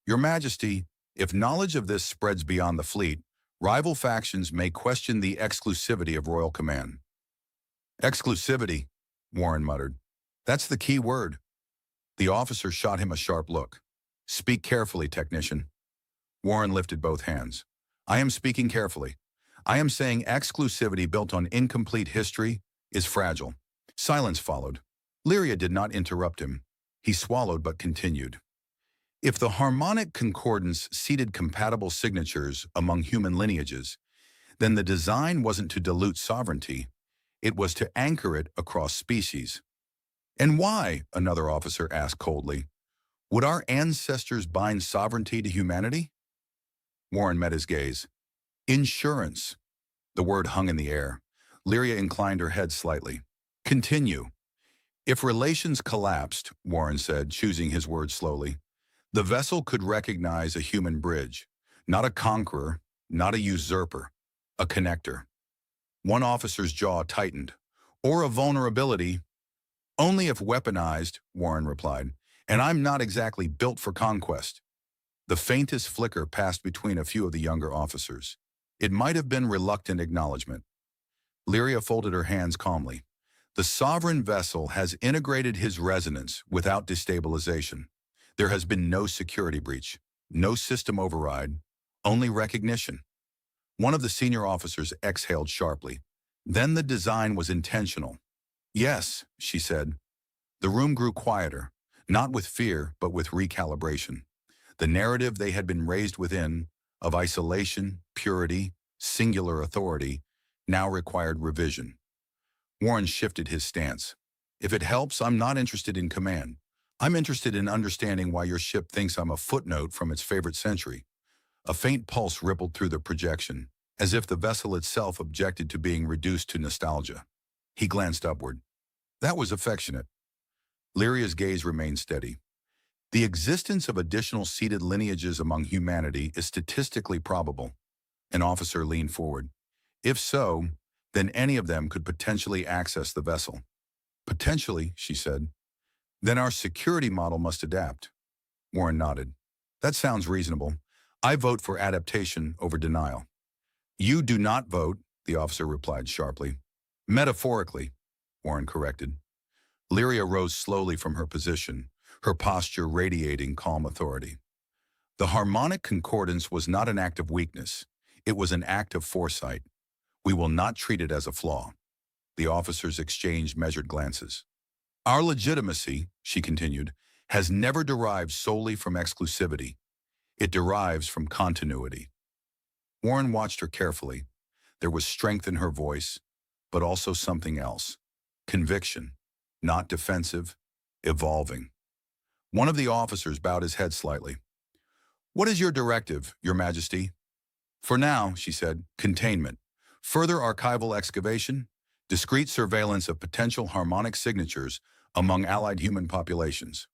Your Majesty, if knowledge of this spreads beyond the fleet, rival factions may question the exclusivity of royal command. Exclusivity, Warren muttered. That's the key word. The officer shot him a sharp look. Speak carefully, technician. Warren lifted both hands. I am speaking carefully. I am saying exclusivity built on incomplete history is fragile. Silence followed. Liria did not interrupt him. He swallowed but continued. If the harmonic concordance seeded compatible signatures among human lineages, then the design wasn't to dilute sovereignty. It was to anchor it across species. And why, another officer asked coldly, would our ancestors bind sovereignty to humanity? Warren met his gaze. Insurance. The word hung in the air. Liria inclined her head slightly. Continue. If relations collapsed, Warren said, choosing his words slowly, the vessel could recognize a human bridge, not a conqueror, not a usurper, a connector. One officer's jaw tightened. Or a vulnerability. Only if weaponized, Warren replied, and I'm not exactly built for conquest. The faintest flicker passed between a few of the younger officers. It might have been reluctant acknowledgement. Liria folded her hands calmly. The sovereign vessel has integrated his resonance without destabilization. There has been no security breach, no system override, only recognition. One of the senior officers exhaled sharply. Then the design was intentional. Yes, she said. The room grew quieter, not with fear, but with recalibration. The narrative they had been raised within, of isolation, purity, singular authority, now required revision. Warren shifted his stance. If it helps, I'm not interested in command. I'm interested in understanding why your ship thinks I'm a footnote from its favorite century. A faint pulse rippled through the projection, as if the vessel itself objected to being reduced to nostalgia. He glanced upward. That was affectionate. Lyria's gaze remained steady. The existence of additional seeded lineages among humanity is statistically probable. An officer leaned forward. If so, then any of them could potentially access the vessel. Potentially, she said. Then our security model must adapt. Warren nodded. That sounds reasonable. I vote for adaptation over denial. You do not vote, the officer replied sharply. Metaphorically, Warren corrected. Liria rose slowly from her position, her posture radiating calm authority. The harmonic concordance was not an act of weakness. It was an act of foresight. We will not treat it as a flaw. The officers exchanged measured glances. Our legitimacy, she continued, has never derived solely from exclusivity. It derives from continuity. Warren watched her carefully. There was strength in her voice, but also something else. Conviction, not defensive, evolving. One of the officers bowed his head slightly. What is your directive, Your Majesty? For now, she said, containment. Further archival excavation, discrete surveillance of potential harmonic signatures among allied human populations.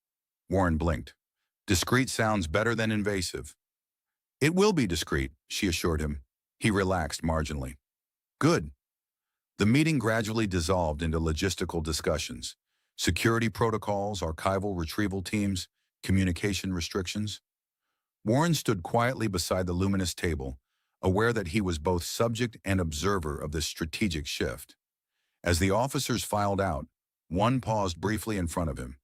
Warren blinked. Discrete sounds better than invasive. It will be discreet, she assured him. He relaxed marginally. Good. The meeting gradually dissolved into logistical discussions. Security protocols, archival retrieval teams, communication restrictions. Warren stood quietly beside the luminous table, aware that he was both subject and observer of this strategic shift. As the officers filed out, one paused briefly in front of him.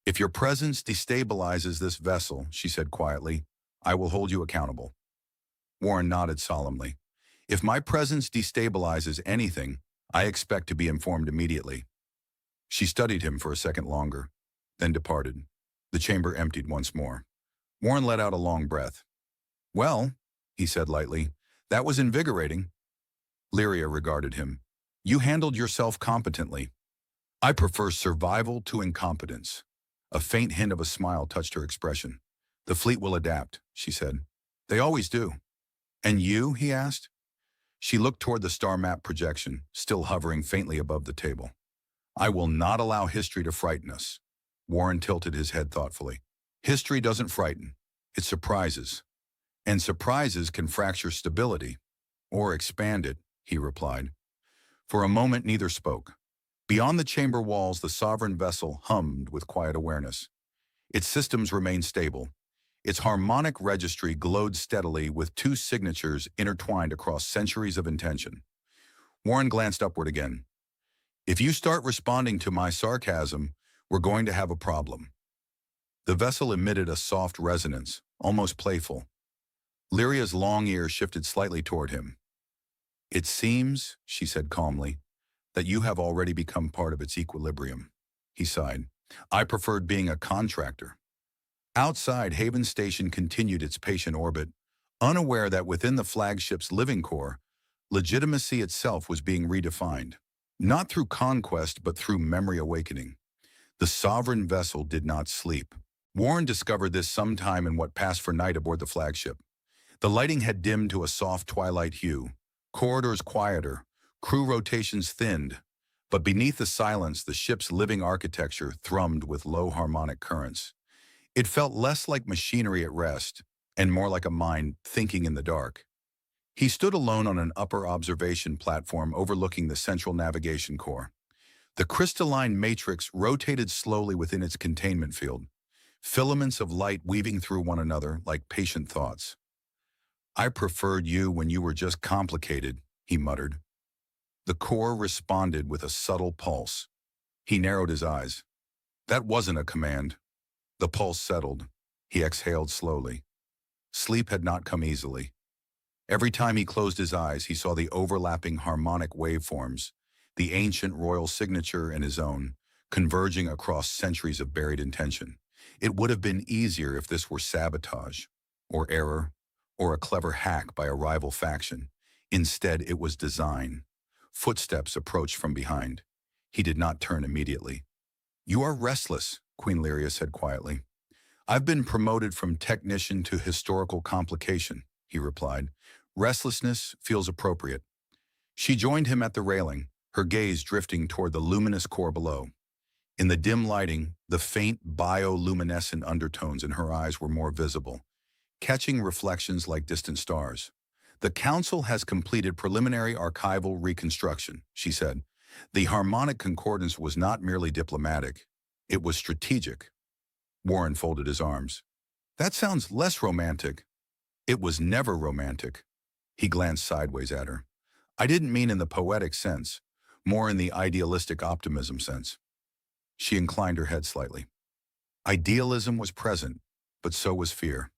If your presence destabilizes this vessel, she said quietly, I will hold you accountable. Warren nodded solemnly. If my presence destabilizes anything, I expect to be informed immediately. She studied him for a second longer, then departed. The chamber emptied once more. Warren let out a long breath. Well, he said lightly, that was invigorating. Liria regarded him. You handled yourself competently. I prefer survival to incompetence. A faint hint of a smile touched her expression. The fleet will adapt, she said. They always do. And you, he asked. She looked toward the star map projection, still hovering faintly above the table. I will not allow history to frighten us. Warren tilted his head thoughtfully. History doesn't frighten. It surprises. And surprises can fracture stability. Or expand it, he replied. For a moment, neither spoke. Beyond the chamber walls, the sovereign vessel hummed with quiet awareness. Its systems remained stable. Its harmonic registry glowed steadily with two signatures intertwined across centuries of intention. Warren glanced upward again. If you start responding to my sarcasm, we're going to have a problem. The vessel emitted a soft resonance, almost playful. Lyria's long ear shifted slightly toward him. It seems, she said calmly, that you have already become part of its equilibrium. He sighed. I preferred being a contractor. Outside, Haven Station continued its patient orbit, unaware that within the flagship's living core, legitimacy itself was being redefined. Not through conquest, but through memory awakening. The sovereign vessel did not sleep. Warren discovered this sometime in what passed for night aboard the flagship. The lighting had dimmed to a soft twilight hue, corridors quieter, crew rotations thinned, but beneath the silence, the ship's living architecture thrummed with low harmonic currents. It felt less like machinery at rest, and more like a mind thinking in the dark. He stood alone on an upper observation platform overlooking the central navigation core. The crystalline matrix rotated slowly within its containment field, filaments of light weaving through one another like patient thoughts. I preferred you when you were just complicated, he muttered. The core responded with a subtle pulse. He narrowed his eyes. That wasn't a command. The pulse settled. He exhaled slowly. Sleep had not come easily. Every time he closed his eyes, he saw the overlapping harmonic waveforms, the ancient royal signature and his own, converging across centuries of buried intention. It would have been easier if this were sabotage, or error, or a clever hack by a rival faction. Instead, it was design. Footsteps approached from behind. He did not turn immediately. You are restless, Queen Lyria said quietly. I've been promoted from technician to historical complication, he replied. Restlessness feels appropriate. She joined him at the railing, her gaze drifting toward the luminous core below. In the dim lighting, the faint bioluminescent undertones in her eyes were more visible, catching reflections like distant stars. The Council has completed preliminary archival reconstruction, she said. The harmonic concordance was not merely diplomatic. It was strategic. Warren folded his arms. That sounds less romantic. It was never romantic. He glanced sideways at her. I didn't mean in the poetic sense, more in the idealistic optimism sense. She inclined her head slightly. Idealism was present, but so was fear.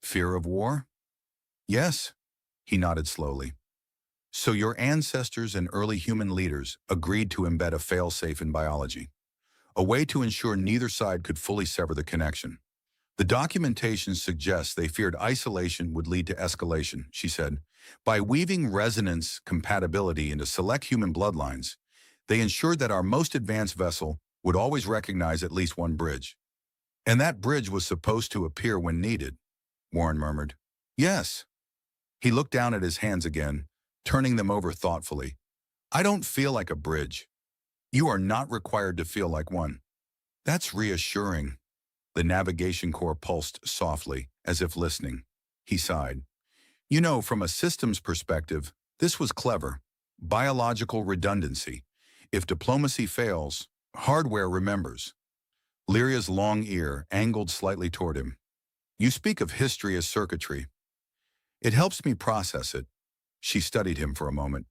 Fear of war? Yes, he nodded slowly. So your ancestors and early human leaders agreed to embed a fail-safe in biology, a way to ensure neither side could fully sever the connection. The documentation suggests they feared isolation would lead to escalation, she said. By weaving resonance compatibility into select human bloodlines, they ensured that our most advanced vessel would always recognize at least one bridge. And that bridge was supposed to appear when needed, Warren murmured. Yes. He looked down at his hands again, turning them over thoughtfully. I don't feel like a bridge. You are not required to feel like one. That's reassuring. The navigation core pulsed softly, as if listening. He sighed. You know, from a systems perspective, this was clever. Biological redundancy. If diplomacy fails, hardware remembers. Lyria's long ear angled slightly toward him. You speak of history as circuitry. It helps me process it. She studied him for a moment.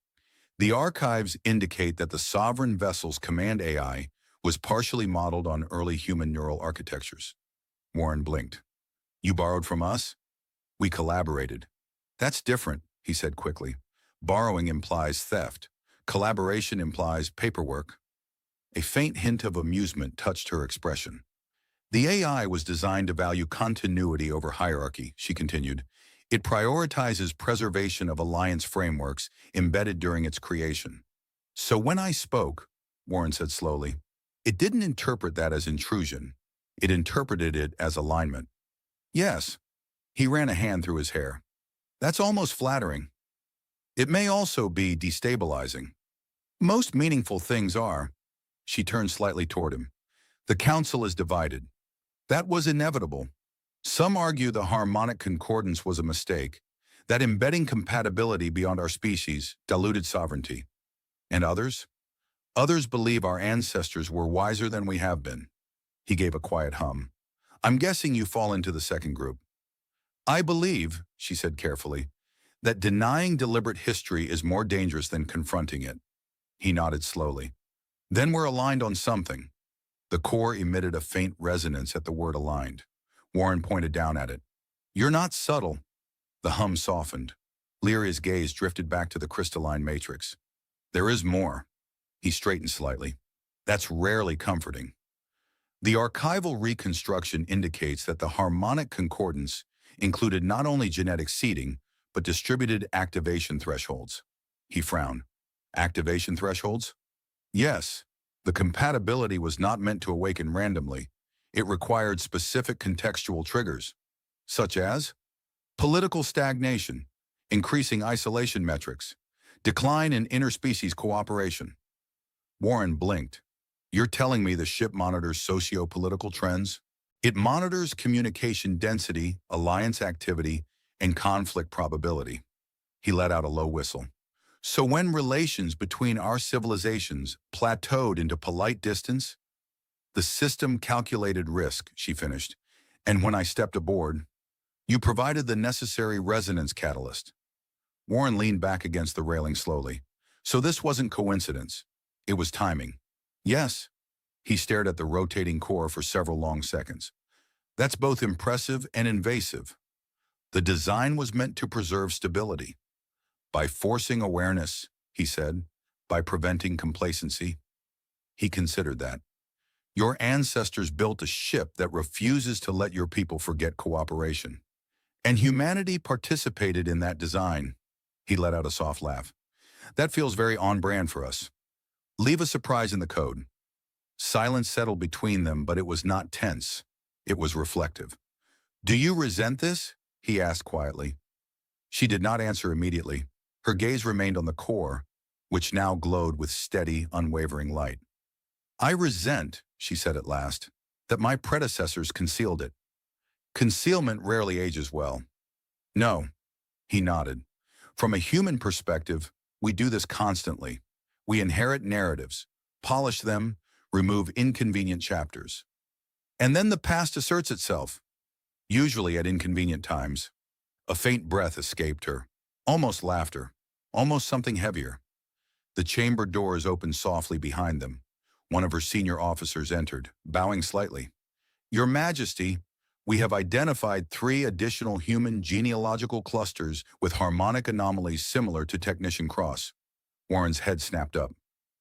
The archives indicate that the sovereign vessel's command AI was partially modeled on early human neural architectures. Warren blinked. You borrowed from us? We collaborated. That's different, he said quickly. Borrowing implies theft. Collaboration implies paperwork. A faint hint of amusement touched her expression. The AI was designed to value continuity over hierarchy, she continued. It prioritizes preservation of alliance frameworks embedded during its creation. So when I spoke, Warren said slowly, it didn't interpret that as intrusion. It interpreted it as alignment. Yes. He ran a hand through his hair. That's almost flattering. It may also be destabilizing. Most meaningful things are. She turned slightly toward him. The council is divided. That was inevitable. Some argue the harmonic concordance was a mistake, that embedding compatibility beyond our species diluted sovereignty. And others? Others believe our ancestors were wiser than we have been. He gave a quiet hum. I'm guessing you fall into the second group. I believe, she said carefully, that denying deliberate history is more dangerous than confronting it. He nodded slowly. Then we're aligned on something. The core emitted a faint resonance at the word aligned. Warren pointed down at it. You're not subtle. The hum softened. Lyria's gaze drifted back to the crystalline matrix. There is more. He straightened slightly. That's rarely comforting. The archival reconstruction indicates that the harmonic concordance included not only genetic seeding, but distributed activation thresholds. He frowned. Activation thresholds? Yes. The compatibility was not meant to awaken randomly. It required specific contextual triggers, such as political stagnation, increasing isolation metrics, decline in interspecies cooperation. Warren blinked. You're telling me the ship monitors socio-political trends? It monitors communication density, alliance activity, and conflict probability. He let out a low whistle. So when relations between our civilizations plateaued into polite distance, the system calculated risk, she finished, and when I stepped aboard, you provided the necessary resonance catalyst. Warren leaned back against the railing slowly. So this wasn't coincidence. It was timing. Yes. He stared at the rotating core for several long seconds. That's both impressive and invasive. The design was meant to preserve stability. By forcing awareness, he said, by preventing complacency. He considered that. Your ancestors built a ship that refuses to let your people forget cooperation. And humanity participated in that design. He let out a soft laugh. That feels very on brand for us. Leave a surprise in the code. Silence settled between them, but it was not tense. It was reflective. Do you resent this? He asked quietly. She did not answer immediately. Her gaze remained on the core, which now glowed with steady, unwavering light. I resent, she said at last, that my predecessors concealed it. Concealment rarely ages well. No, he nodded. From a human perspective, we do this constantly. We inherit narratives, polish them, remove inconvenient chapters. And then the past asserts itself, usually at inconvenient times. A faint breath escaped her, almost laughter, almost something heavier. The chamber doors opened softly behind them. One of her senior officers entered, bowing slightly. Your Majesty, we have identified 3 additional human genealogical clusters with harmonic anomalies similar to Technician Cross. Warren's head snapped up.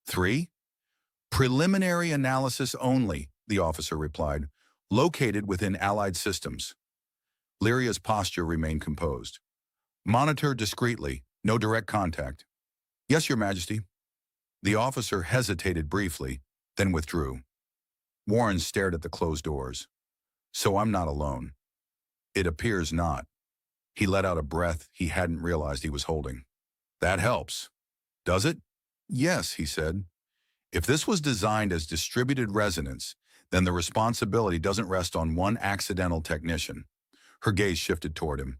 3? Preliminary analysis only, the officer replied, located within allied systems. Lyria's posture remained composed. Monitor discreetly, no direct contact. Yes, Your Majesty. The officer hesitated briefly, then withdrew. Warren stared at the closed doors. So I'm not alone. It appears not. He let out a breath he hadn't realized he was holding. That helps. Does it? Yes, he said. If this was designed as distributed resonance, then the responsibility doesn't rest on one accidental technician. Her gaze shifted toward him.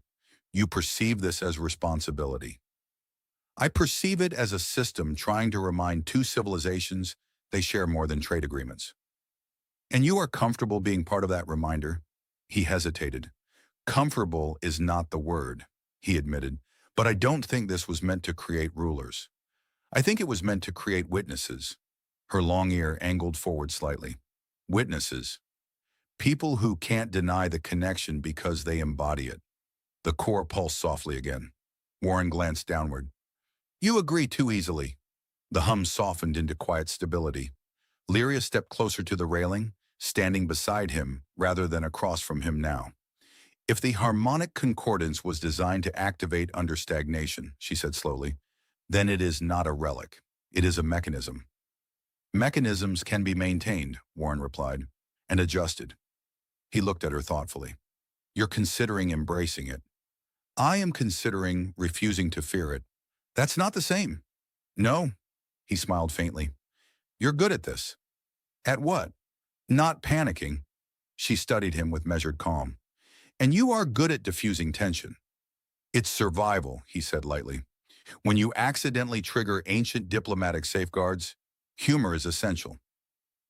You perceive this as responsibility. I perceive it as a system trying to remind 2 civilizations they share more than trade agreements. And you are comfortable being part of that reminder? He hesitated. Comfortable is not the word, he admitted, but I don't think this was meant to create rulers. I think it was meant to create witnesses. Her long ear angled forward slightly. Witnesses. People who can't deny the connection because they embody it. The core pulsed softly again. Warren glanced downward. You agree too easily. The hum softened into quiet stability. Liria stepped closer to the railing, standing beside him rather than across from him now. If the harmonic concordance was designed to activate under stagnation, she said slowly, then it is not a relic. It is a mechanism. Mechanisms can be maintained, Warren replied, and adjusted. He looked at her thoughtfully. You're considering embracing it. I am considering refusing to fear it. That's not the same. No, he smiled faintly. You're good at this. At what? Not panicking. She studied him with measured calm. And you are good at diffusing tension. It's survival, he said lightly. When you accidentally trigger ancient diplomatic safeguards, humor is essential.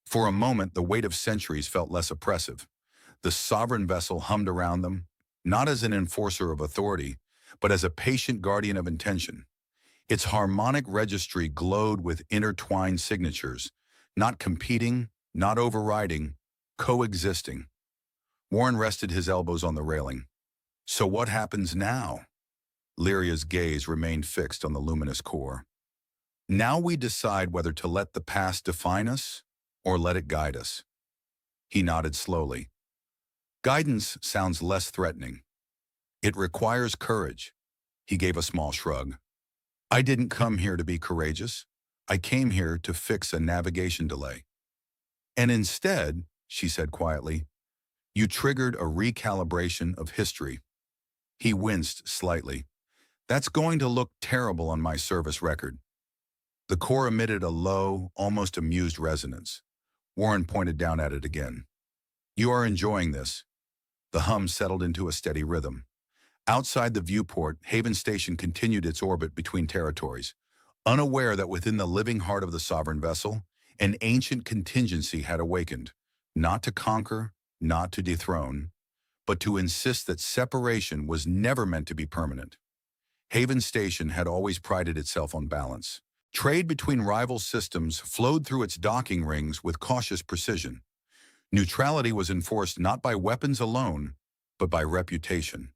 For a moment, the weight of centuries felt less oppressive. The sovereign vessel hummed around them, not as an enforcer of authority, but as a patient guardian of intention. Its harmonic registry glowed with intertwined signatures, not competing, not overriding, coexisting. Warren rested his elbows on the railing. So what happens now? Lyria's gaze remained fixed on the luminous core. Now we decide whether to let the past define us or let it guide us. He nodded slowly. Guidance sounds less threatening. It requires courage. He gave a small shrug. I didn't come here to be courageous. I came here to fix a navigation delay. And instead, she said quietly, you triggered a recalibration of history. He winced slightly. That's going to look terrible on my service record. The core emitted a low, almost amused resonance. Warren pointed down at it again. You are enjoying this. The hum settled into a steady rhythm. Outside the viewport, Haven Station continued its orbit between territories, unaware that within the living heart of the sovereign vessel, an ancient contingency had awakened, not to conquer, not to dethrone, but to insist that separation was never meant to be permanent. Haven Station had always prided itself on balance. Trade between rival systems flowed through its docking rings with cautious precision. Neutrality was enforced not by weapons alone, but by reputation.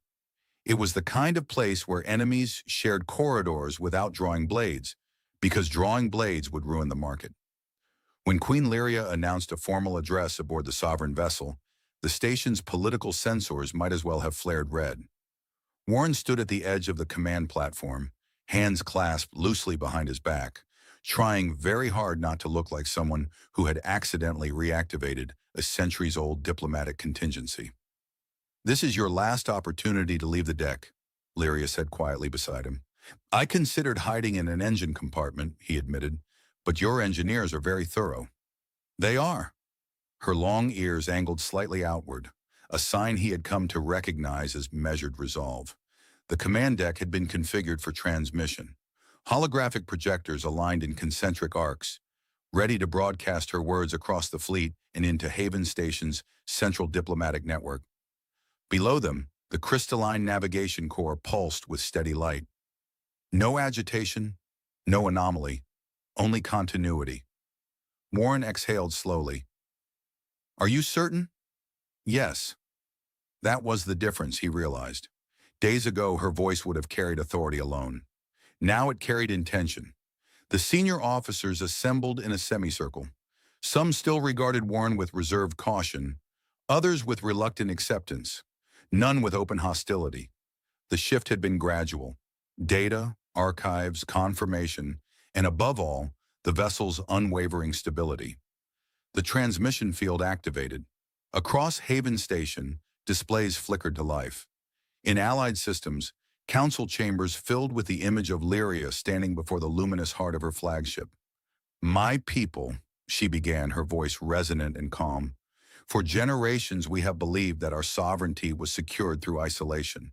It was the kind of place where enemies shared corridors without drawing blades, because drawing blades would ruin the market. When Queen Lyria announced a formal address aboard the sovereign vessel, the station's political censors might as well have flared red. Warren stood at the edge of the command platform, hands clasped loosely behind his back, trying very hard not to look like someone who had accidentally reactivated a centuries-old diplomatic contingency. This is your last opportunity to leave the deck, Liria said quietly beside him. I considered hiding in an engine compartment, he admitted, but your engineers are very thorough. They are. Her long ears angled slightly outward, a sign he had come to recognize as measured resolve. The command deck had been configured for transmission. Holographic projectors aligned in concentric arcs, ready to broadcast her words across the fleet and into Haven Station's central diplomatic network. Below them, the crystalline navigation core pulsed with steady light. No agitation, no anomaly, only continuity. Warren exhaled slowly. Are you certain? Yes. That was the difference, he realized. Days ago, her voice would have carried authority alone. Now it carried intention. The senior officers assembled in a semicircle. Some still regarded Warren with reserved caution, others with reluctant acceptance, none with open hostility. The shift had been gradual. Data, archives, confirmation, and above all, the vessel's unwavering stability. The transmission field activated. Across Haven Station, displays flickered to life. In Allied systems, council chambers filled with the image of Liria standing before the luminous heart of her flagship. My people, she began, her voice resonant and calm. For generations we have believed that our sovereignty was secured through isolation.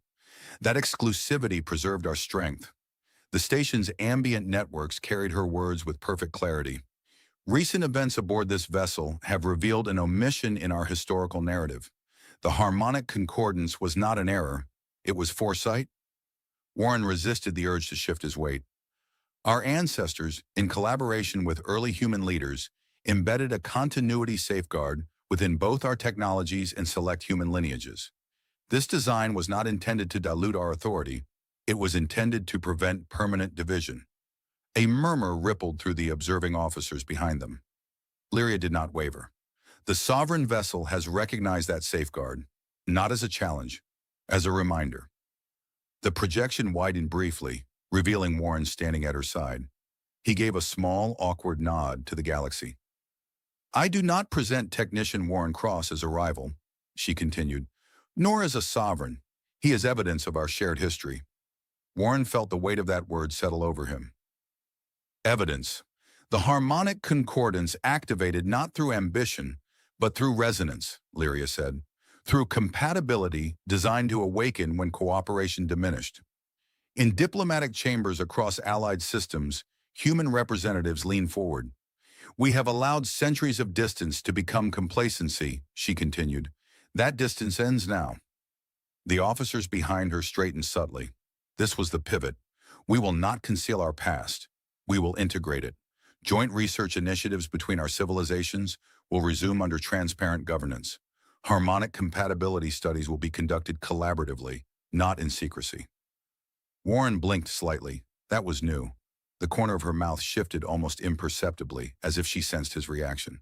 That exclusivity preserved our strength. The station's ambient networks carried her words with perfect clarity. Recent events aboard this vessel have revealed an omission in our historical narrative. The harmonic concordance was not an error. It was foresight. Warren resisted the urge to shift his weight. Our ancestors, in collaboration with early human leaders, embedded a continuity safeguard within both our technologies and select human lineages. This design was not intended to dilute our authority. It was intended to prevent permanent division. A murmur rippled through the observing officers behind them. Liria did not waver. The sovereign vessel has recognized that safeguard, not as a challenge, as a reminder. The projection widened briefly, revealing Warren standing at her side. He gave a small, awkward nod to the galaxy. I do not present Technician Warren Cross as a rival, she continued, nor as a sovereign. He is evidence of our shared history. Warren felt the weight of that word settle over him. Evidence. The harmonic concordance activated not through ambition, but through resonance, Liria said, through compatibility designed to awaken when cooperation diminished. In diplomatic chambers across allied systems, human representatives lean forward. We have allowed centuries of distance to become complacency, she continued. That distance ends now. The officers behind her straightened subtly. This was the pivot. We will not conceal our past. We will integrate it. Joint research initiatives between our civilizations will resume under transparent governance. Harmonic compatibility studies will be conducted collaboratively, not in secrecy. Warren blinked slightly. That was new. The corner of her mouth shifted almost imperceptibly, as if she sensed his reaction.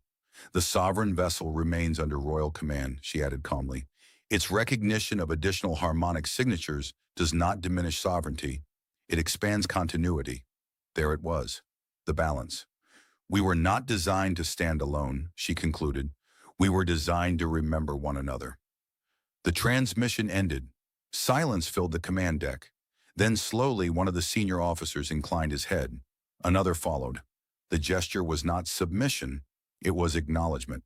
The sovereign vessel remains under royal command, she added calmly. Its recognition of additional harmonic signatures does not diminish sovereignty. It expands continuity. There it was, the balance. We were not designed to stand alone, she concluded. We were designed to remember one another. The transmission ended. Silence filled the command deck. Then slowly one of the senior officers inclined his head. Another followed. The gesture was not submission, it was acknowledgement.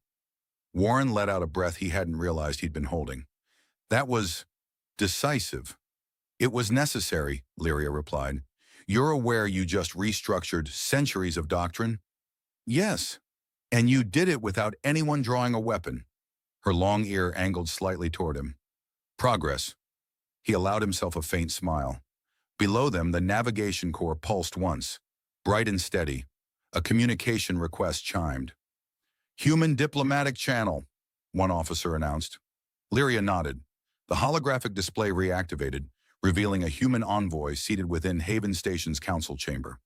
Warren let out a breath he hadn't realized he'd been holding. That was decisive. It was necessary, Liria replied. You're aware you just restructured centuries of doctrine? Yes. And you did it without anyone drawing a weapon. Her long ear angled slightly toward him. Progress. He allowed himself a faint smile. Below them, the navigation core pulsed once, bright and steady. A communication request chimed. Human diplomatic channel, one officer announced. Liria nodded. The holographic display reactivated, revealing a human envoy seated within Haven Station's council chamber.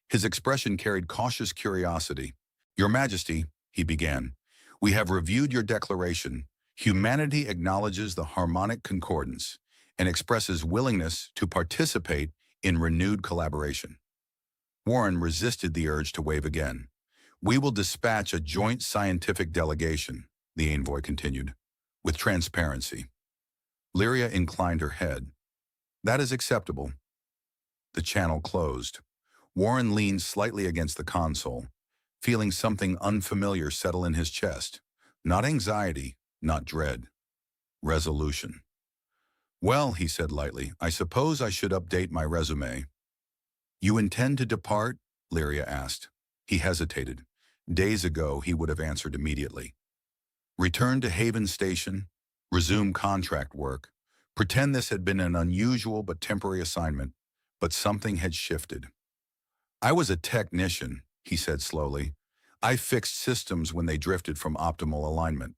His expression carried cautious curiosity. Your Majesty, he began, we have reviewed your declaration. Humanity acknowledges the harmonic concordance and expresses willingness to participate in renewed collaboration. Warren resisted the urge to wave again. We will dispatch a joint scientific delegation, the envoy continued, with transparency. Liria inclined her head. That is acceptable. The channel closed. Warren leaned slightly against the console. feeling something unfamiliar settle in his chest. Not anxiety, not dread. Resolution. Well, he said lightly, I suppose I should update my resume. You intend to depart? Lyria asked. He hesitated. Days ago, he would have answered immediately. Return to Haven Station, resume contract work, pretend this had been an unusual but temporary assignment, but something had shifted. I was a technician, he said slowly. I fixed systems when they drifted from optimal alignment.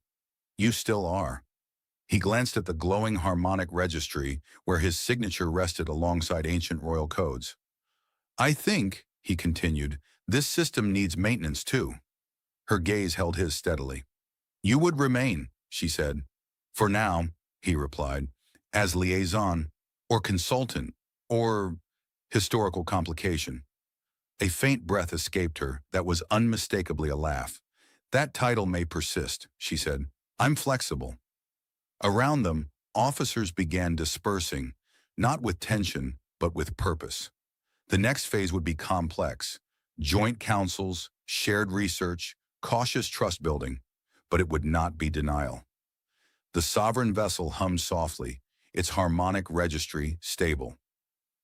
You still are. He glanced at the glowing harmonic registry where his signature rested alongside ancient royal codes. I think, he continued, this system needs maintenance too. Her gaze held his steadily. You would remain, she said. For now, he replied, as liaison, or consultant, or historical complication. A faint breath escaped her that was unmistakably a laugh. That title may persist, she said. I'm flexible. Around them, officers began dispersing, not with tension, but with purpose. The next phase would be complex. Joint councils, shared research, cautious trust building, but it would not be denial. The sovereign vessel hummed softly, its harmonic registry stable.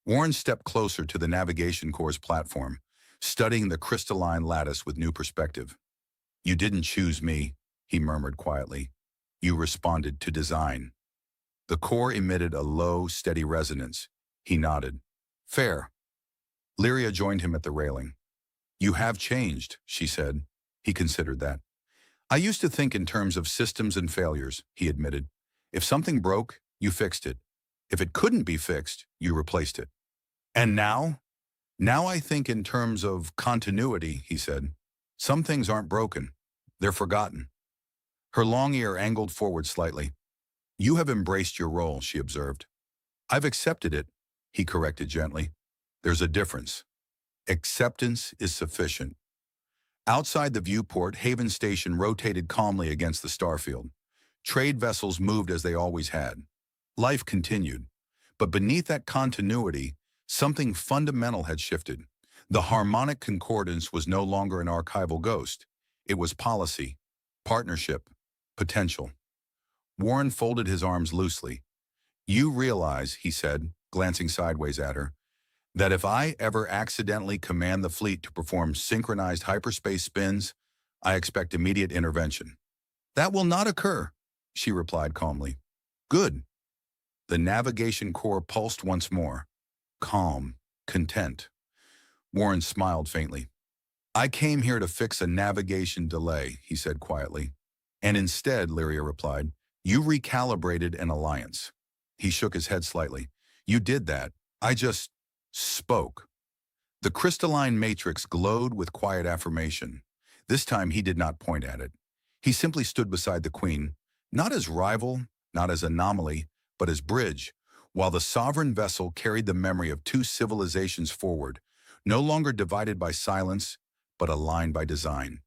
Warren stepped closer to the navigation core's platform, studying the crystalline lattice with new perspective. You didn't choose me, he murmured quietly. You responded to design. The core emitted a low, steady resonance. He nodded. Fair. Lyria joined him at the railing. You have changed, she said. He considered that. I used to think in terms of systems and failures, he admitted. If something broke, you fixed it. If it couldn't be fixed, you replaced it. And now? Now I think in terms of continuity, he said. Some things aren't broken. They're forgotten. Her long ear angled forward slightly. You have embraced your role, she observed. I've accepted it, he corrected gently. There's a difference. Acceptance is sufficient. Outside the viewport, Haven Station rotated calmly against the starfield. Trade vessels moved as they always had. Life continued. But beneath that continuity, something fundamental had shifted. The harmonic concordance was no longer an archival ghost. It was policy, partnership, potential. Warren folded his arms loosely. You realize, he said, glancing sideways at her, that if I ever accidentally command the fleet to perform synchronized hyperspace spins, I expect immediate intervention. That will not occur, she replied calmly. Good. The navigation core pulsed once more. Calm, content. Warren smiled faintly. I came here to fix a navigation delay, he said quietly. And instead, Liria replied, you recalibrated an alliance. He shook his head slightly. You did that. I just spoke. The crystalline matrix glowed with quiet affirmation. This time he did not point at it. He simply stood beside the Queen, not as rival, not as anomaly, but as bridge, while the sovereign vessel carried the memory of two civilizations forward, no longer divided by silence, but aligned by design.